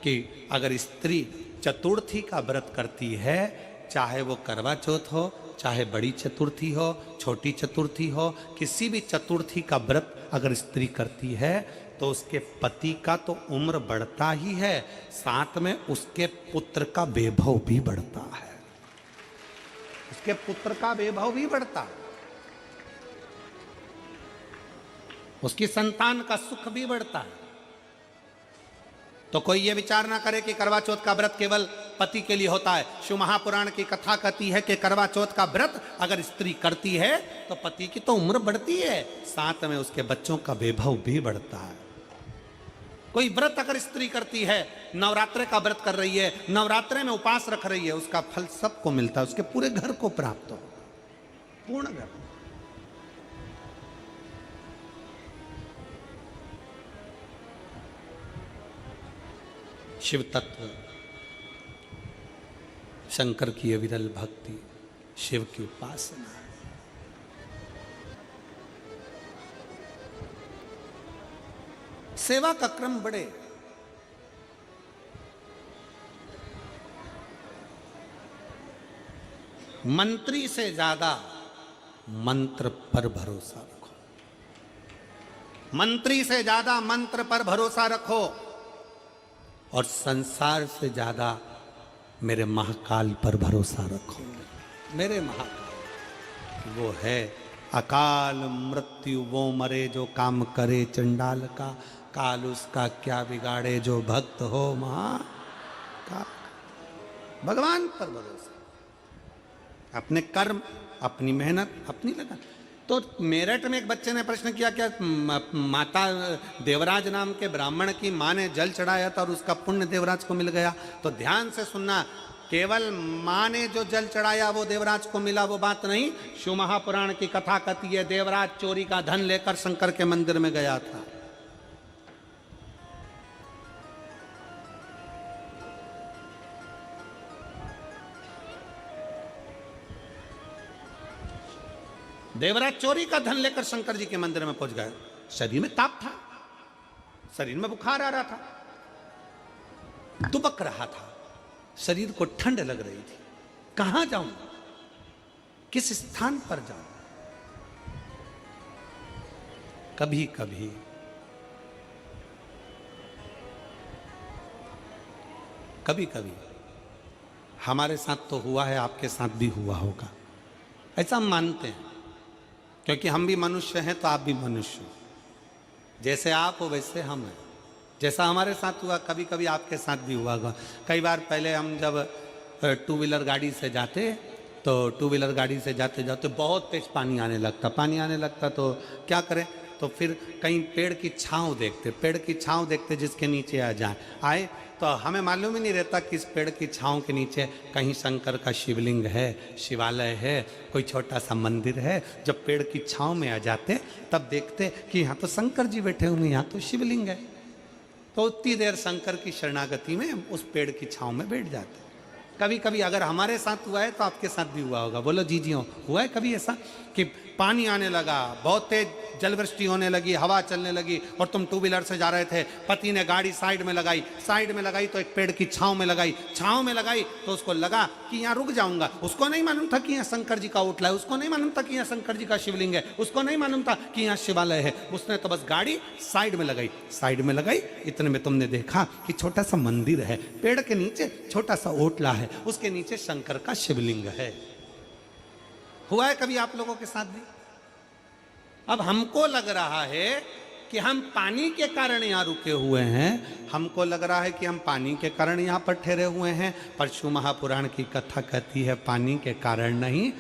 कि अगर स्त्री चतुर्थी का व्रत करती है, चाहे वो करवा चौथ हो, चाहे बड़ी चतुर्थी हो, छोटी चतुर्थी हो, किसी भी चतुर्थी का व्रत अगर स्त्री करती है तो उसके पति का तो उम्र बढ़ता ही है, साथ में उसके पुत्र का वैभव भी बढ़ता है, उसके पुत्र का वैभव भी बढ़ता है, उसकी संतान का सुख भी बढ़ता है। तो कोई ये विचार ना करे कि करवा चौथ का व्रत केवल पति के लिए होता है। शिव महापुराण की कथा कहती है कि करवा चौथ का व्रत अगर स्त्री करती है तो पति की तो उम्र बढ़ती है, साथ में उसके बच्चों का वैभव भी बढ़ता है। कोई व्रत अगर स्त्री करती है, नवरात्रे का व्रत कर रही है, नवरात्रे में उपवास रख रही है, उसका फल सबको मिलता है, उसके पूरे घर को प्राप्त हो, पूर्ण घर। शिव तत्व, शंकर की विरल भक्ति, शिव की उपासना, सेवा का क्रम बढ़े। मंत्री से ज्यादा मंत्र पर भरोसा रखो, मंत्री से ज्यादा मंत्र पर भरोसा रखो, और संसार से ज्यादा मेरे महाकाल पर भरोसा रखो। मेरे महाकाल वो है अकाल मृत्यु, वो मरे जो काम करे चंडाल का, काल उसका क्या बिगाड़े जो भक्त हो महाकाल। भगवान पर भरोसा, अपने कर्म, अपनी मेहनत, अपनी लगन। तो मेरठ में एक बच्चे ने प्रश्न किया, क्या माता देवराज नाम के ब्राह्मण की माँ ने जल चढ़ाया था और उसका पुण्य देवराज को मिल गया? तो ध्यान से सुनना, केवल माँ ने जो जल चढ़ाया वो देवराज को मिला, वो बात नहीं। शिव महापुराण की कथा कहती है देवराज चोरी का धन लेकर शंकर के मंदिर में गया था। देवराज चोरी का धन लेकर शंकर जी के मंदिर में पहुंच गए। शरीर में ताप था, शरीर में बुखार आ रहा था, दुबक रहा था, शरीर को ठंड लग रही थी। कहां जाऊं, किस स्थान पर जाऊं? कभी कभी कभी कभी हमारे साथ तो हुआ है, आपके साथ भी हुआ होगा, ऐसा हम मानते हैं, क्योंकि हम भी मनुष्य हैं तो आप भी मनुष्य हो। जैसे आप हो वैसे हम हैं। जैसा हमारे साथ हुआ कभी कभी आपके साथ भी हुआ होगा। कई बार पहले हम जब टू व्हीलर गाड़ी से जाते, तो टू व्हीलर गाड़ी से जाते जाते बहुत तेज पानी आने लगता तो क्या करें, तो फिर कहीं पेड़ की छांव देखते जिसके नीचे आए तो हमें मालूम ही नहीं रहता कि इस पेड़ की छांव के नीचे कहीं शंकर का शिवलिंग है, शिवालय है, कोई छोटा सा मंदिर है। जब पेड़ की छांव में आ जाते तब देखते कि यहाँ तो शंकर जी बैठे हुए, यहाँ तो शिवलिंग है। तो उतनी देर शंकर की शरणागति में उस पेड़ की छांव में बैठ जाते। कभी कभी अगर हमारे साथ हुआ है तो आपके साथ भी हुआ होगा। बोलो जी हुआ है कभी ऐसा कि पानी आने लगा, बहुत तेज जलवृष्टि होने लगी, हवा चलने लगी और तुम टू व्हीलर से जा रहे थे, पति ने गाड़ी साइड में लगाई तो एक पेड़ की छांव में लगाई तो उसको लगा कि यहाँ रुक जाऊंगा। उसको नहीं मालूम था कि यहाँ शंकर जी का ओटला है, उसको नहीं मालूम था कि यहाँ शंकर जी का शिवलिंग है, उसको नहीं मालूम था कि यहाँ शिवालय है। उसने तो बस गाड़ी साइड में लगाई। इतने में तुमने देखा कि छोटा सा मंदिर है, पेड़ के नीचे छोटा सा ओटला है, उसके नीचे शंकर का शिवलिंग है। हुआ है कभी आप लोगों के साथ भी? अब हमको लग रहा है कि हम पानी के कारण यहाँ रुके हुए हैं, हमको लग रहा है कि हम पानी के कारण यहाँ पर ठहरे हुए हैं, पर शिव महापुराण की कथा कहती है पानी के कारण नहीं।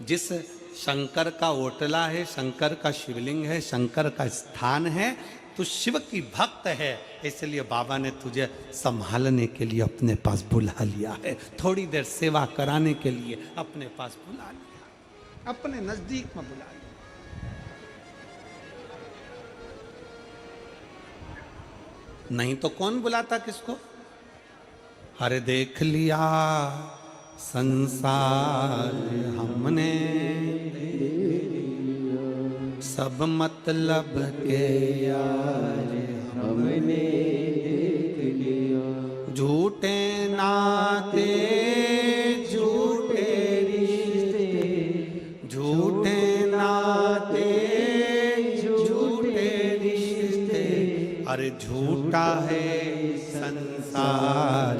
जिस शंकर का ओटला है, शंकर का शिवलिंग है, शंकर का स्थान है, तू शिव की भक्त है, इसलिए बाबा ने तुझे संभालने के लिए अपने पास बुला लिया है, थोड़ी देर सेवा कराने के लिए अपने पास बुला लिया, अपने नजदीक में बुला लिया। नहीं तो कौन बुलाता किसको? अरे देख लिया संसार हमने, सब मतलब के यार हमने देख लिया। झूठे नाते झूठे रिश्ते, झूठे नाते झूठे रिश्ते, अरे झूठा है संसार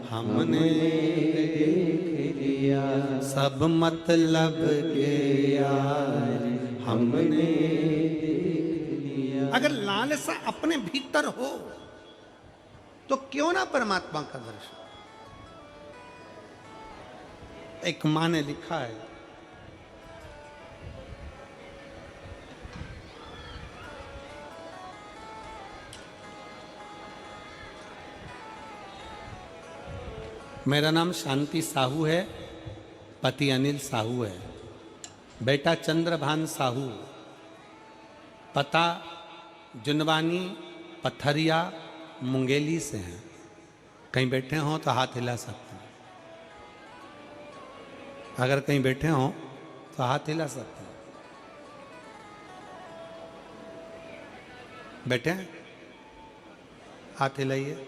हमने देख लिया। सब मतलब के यार हमने देख लिया। अगर लालसा अपने भीतर हो तो क्यों ना परमात्मा का दर्शन। एक मां ने लिखा है, मेरा नाम शांति साहू है, पति अनिल साहू है, बेटा चंद्रभान साहू, पता जुनवानी पथरिया मुंगेली से हैं। कहीं बैठे हों तो हाथ हिला सकते हैं, अगर कहीं बैठे हों तो हाथ हिला सकते हैं। बैठे हैं, हाथ हिलाइए।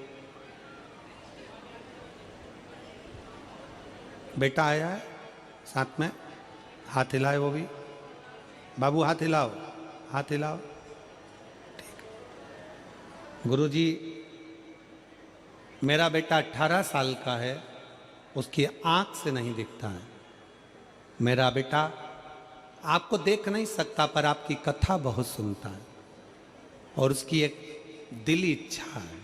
बेटा आया है साथ में, हाथ हिलाए वो भी। बाबू हाथ हिलाओ, हाथ हिलाओ। ठीक। गुरुजी, मेरा बेटा 18 साल का है, उसकी आंख से नहीं दिखता है। मेरा बेटा आपको देख नहीं सकता पर आपकी कथा बहुत सुनता है और उसकी एक दिली इच्छा है।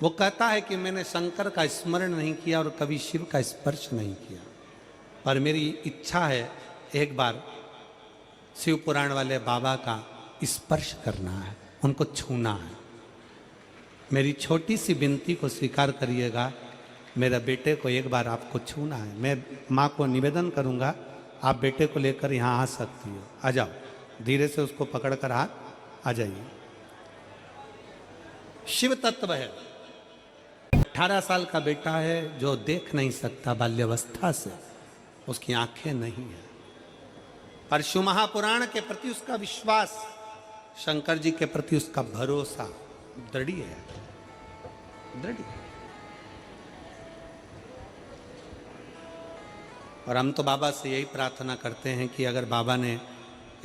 वो कहता है कि मैंने शंकर का स्मरण नहीं किया और कभी शिव का स्पर्श नहीं किया, पर मेरी इच्छा है एक बार शिव पुराण वाले बाबा का स्पर्श करना है, उनको छूना है। मेरी छोटी सी विनती को स्वीकार करिएगा, मेरे बेटे को एक बार आपको छूना है। मैं माँ को निवेदन करूँगा, आप बेटे को लेकर यहाँ आ सकती हो, आ जाओ। धीरे से उसको पकड़कर हाथ आ जाइए। शिव तत्व है। 18 साल का बेटा है जो देख नहीं सकता बाल्यावस्था से, उसकी आंखें नहीं है, पर शिव महापुराण के प्रति उसका विश्वास, शंकर जी के प्रति उसका भरोसा दृढ़ है, दृढ़। और हम तो बाबा से यही प्रार्थना करते हैं कि अगर बाबा ने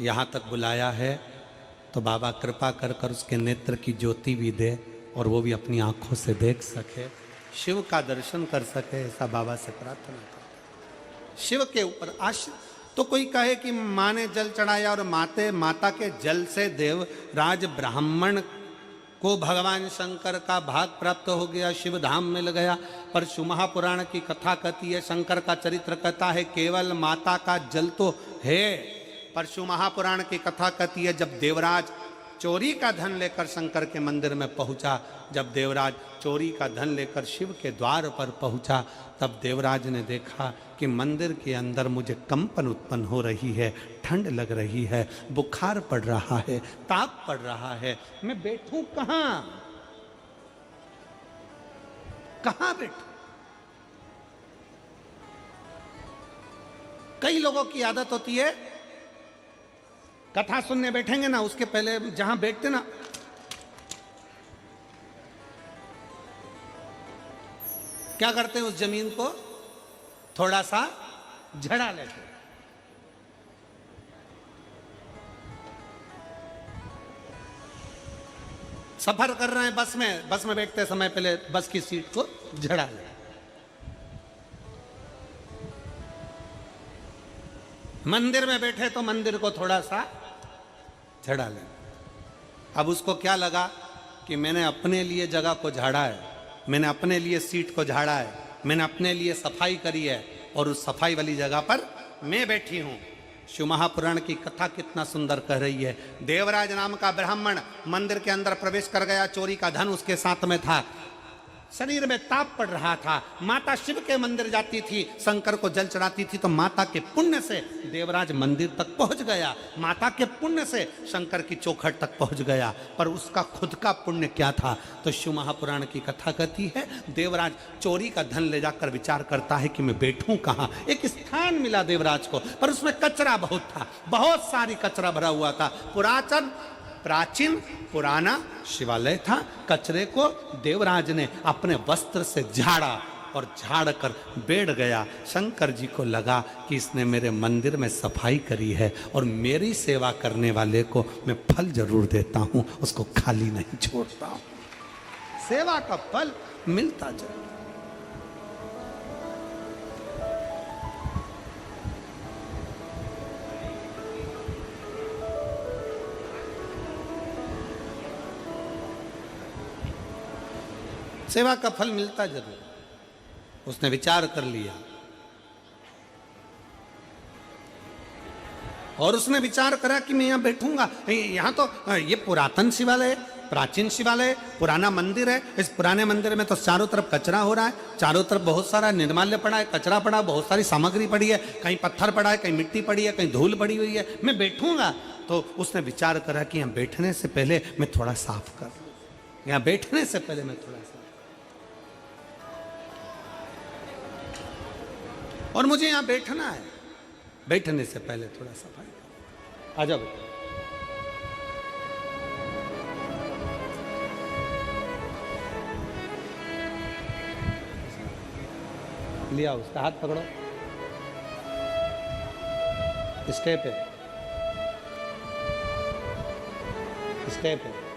यहाँ तक बुलाया है तो बाबा कृपा कर कर उसके नेत्र की ज्योति भी दे और वो भी अपनी आंखों से देख सके, शिव का दर्शन कर सके, ऐसा बाबा से प्रार्थना करते। शिव के ऊपर आश्रित। तो कोई कहे कि माँ ने जल चढ़ाया और माता के जल से देवराज ब्राह्मण को भगवान शंकर का भाग प्राप्त हो गया, शिव धाम मिल गया। पर शिव महापुराण की कथा कहती है, शंकर का चरित्र कहता है केवल माता का जल तो है, पर शिव महापुराण की कथा कहती है जब देवराज चोरी का धन लेकर शंकर के मंदिर में पहुंचा, जब देवराज चोरी का धन लेकर शिव के द्वार पर पहुंचा, तब देवराज ने देखा कि मंदिर के अंदर मुझे कंपन उत्पन्न हो रही है, ठंड लग रही है, बुखार पड़ रहा है, ताप पड़ रहा है, मैं बैठूं कहां, कहां बैठूं। कई लोगों की आदत होती है, कथा सुनने बैठेंगे ना, उसके पहले जहां बैठते ना, क्या करते हैं, उस जमीन को थोड़ा सा झड़ा लेते। सफर कर रहे हैं बस में बैठते समय पहले बस की सीट को झड़ा ले। मंदिर में बैठे तो मंदिर को थोड़ा सा झड़ा ले। अब उसको क्या लगा कि मैंने अपने लिए जगह को झाड़ा है, मैंने अपने लिए सीट को झाड़ा है, मैंने अपने लिए सफाई करी है और उस सफाई वाली जगह पर मैं बैठी हूं। शिव महापुराण की कथा कितना सुंदर कह रही है। देवराज नाम का ब्राह्मण मंदिर के अंदर प्रवेश कर गया, चोरी का धन उसके साथ में था, शरीर में ताप पड़ रहा था। माता शिव के मंदिर जाती थी, शंकर को जल चढ़ाती थी, तो माता के पुण्य से देवराज मंदिर तक पहुंच गया, माता के पुण्य से शंकर की चौखट तक पहुंच गया। पर उसका खुद का पुण्य क्या था? तो शिव महापुराण की कथा कहती है देवराज चोरी का धन ले जाकर विचार करता है कि मैं बैठूं कहाँ। एक स्थान मिला देवराज को, पर उसमें कचरा बहुत था, बहुत सारी कचरा भरा हुआ था। प्राचीन पुराना शिवालय था। कचरे को देवराज ने अपने वस्त्र से झाड़ा और झाड़ कर बैठ गया। शंकर जी को लगा कि इसने मेरे मंदिर में सफाई करी है और मेरी सेवा करने वाले को मैं फल जरूर देता हूं, उसको खाली नहीं छोड़ता हूं। सेवा का फल मिलता जरूर। सेवा का फल मिलता जरूर। उसने विचार कर लिया और उसने विचार करा कि मैं यहां बैठूंगा। यहां तो ये पुरातन शिवालय है, प्राचीन शिवालय, पुराना मंदिर है। इस पुराने मंदिर में तो चारों तरफ कचरा हो रहा है, चारों तरफ बहुत सारा निर्माल्य पड़ा है, कचरा पड़ा, बहुत सारी सामग्री पड़ी है, कहीं पत्थर पड़ा है, कहीं मिट्टी पड़ी है, कहीं धूल पड़ी हुई है, मैं बैठूंगा। तो उसने विचार करा कि यहां बैठने से पहले मैं थोड़ा साफ कर लूं, यहां बैठने से पहले मैं थोड़ा सा, और मुझे यहां बैठना है, बैठने से पहले थोड़ा सफाई। आजा बेटा, लिया उसका हाथ पकड़ो, स्टेप है, स्टेप है।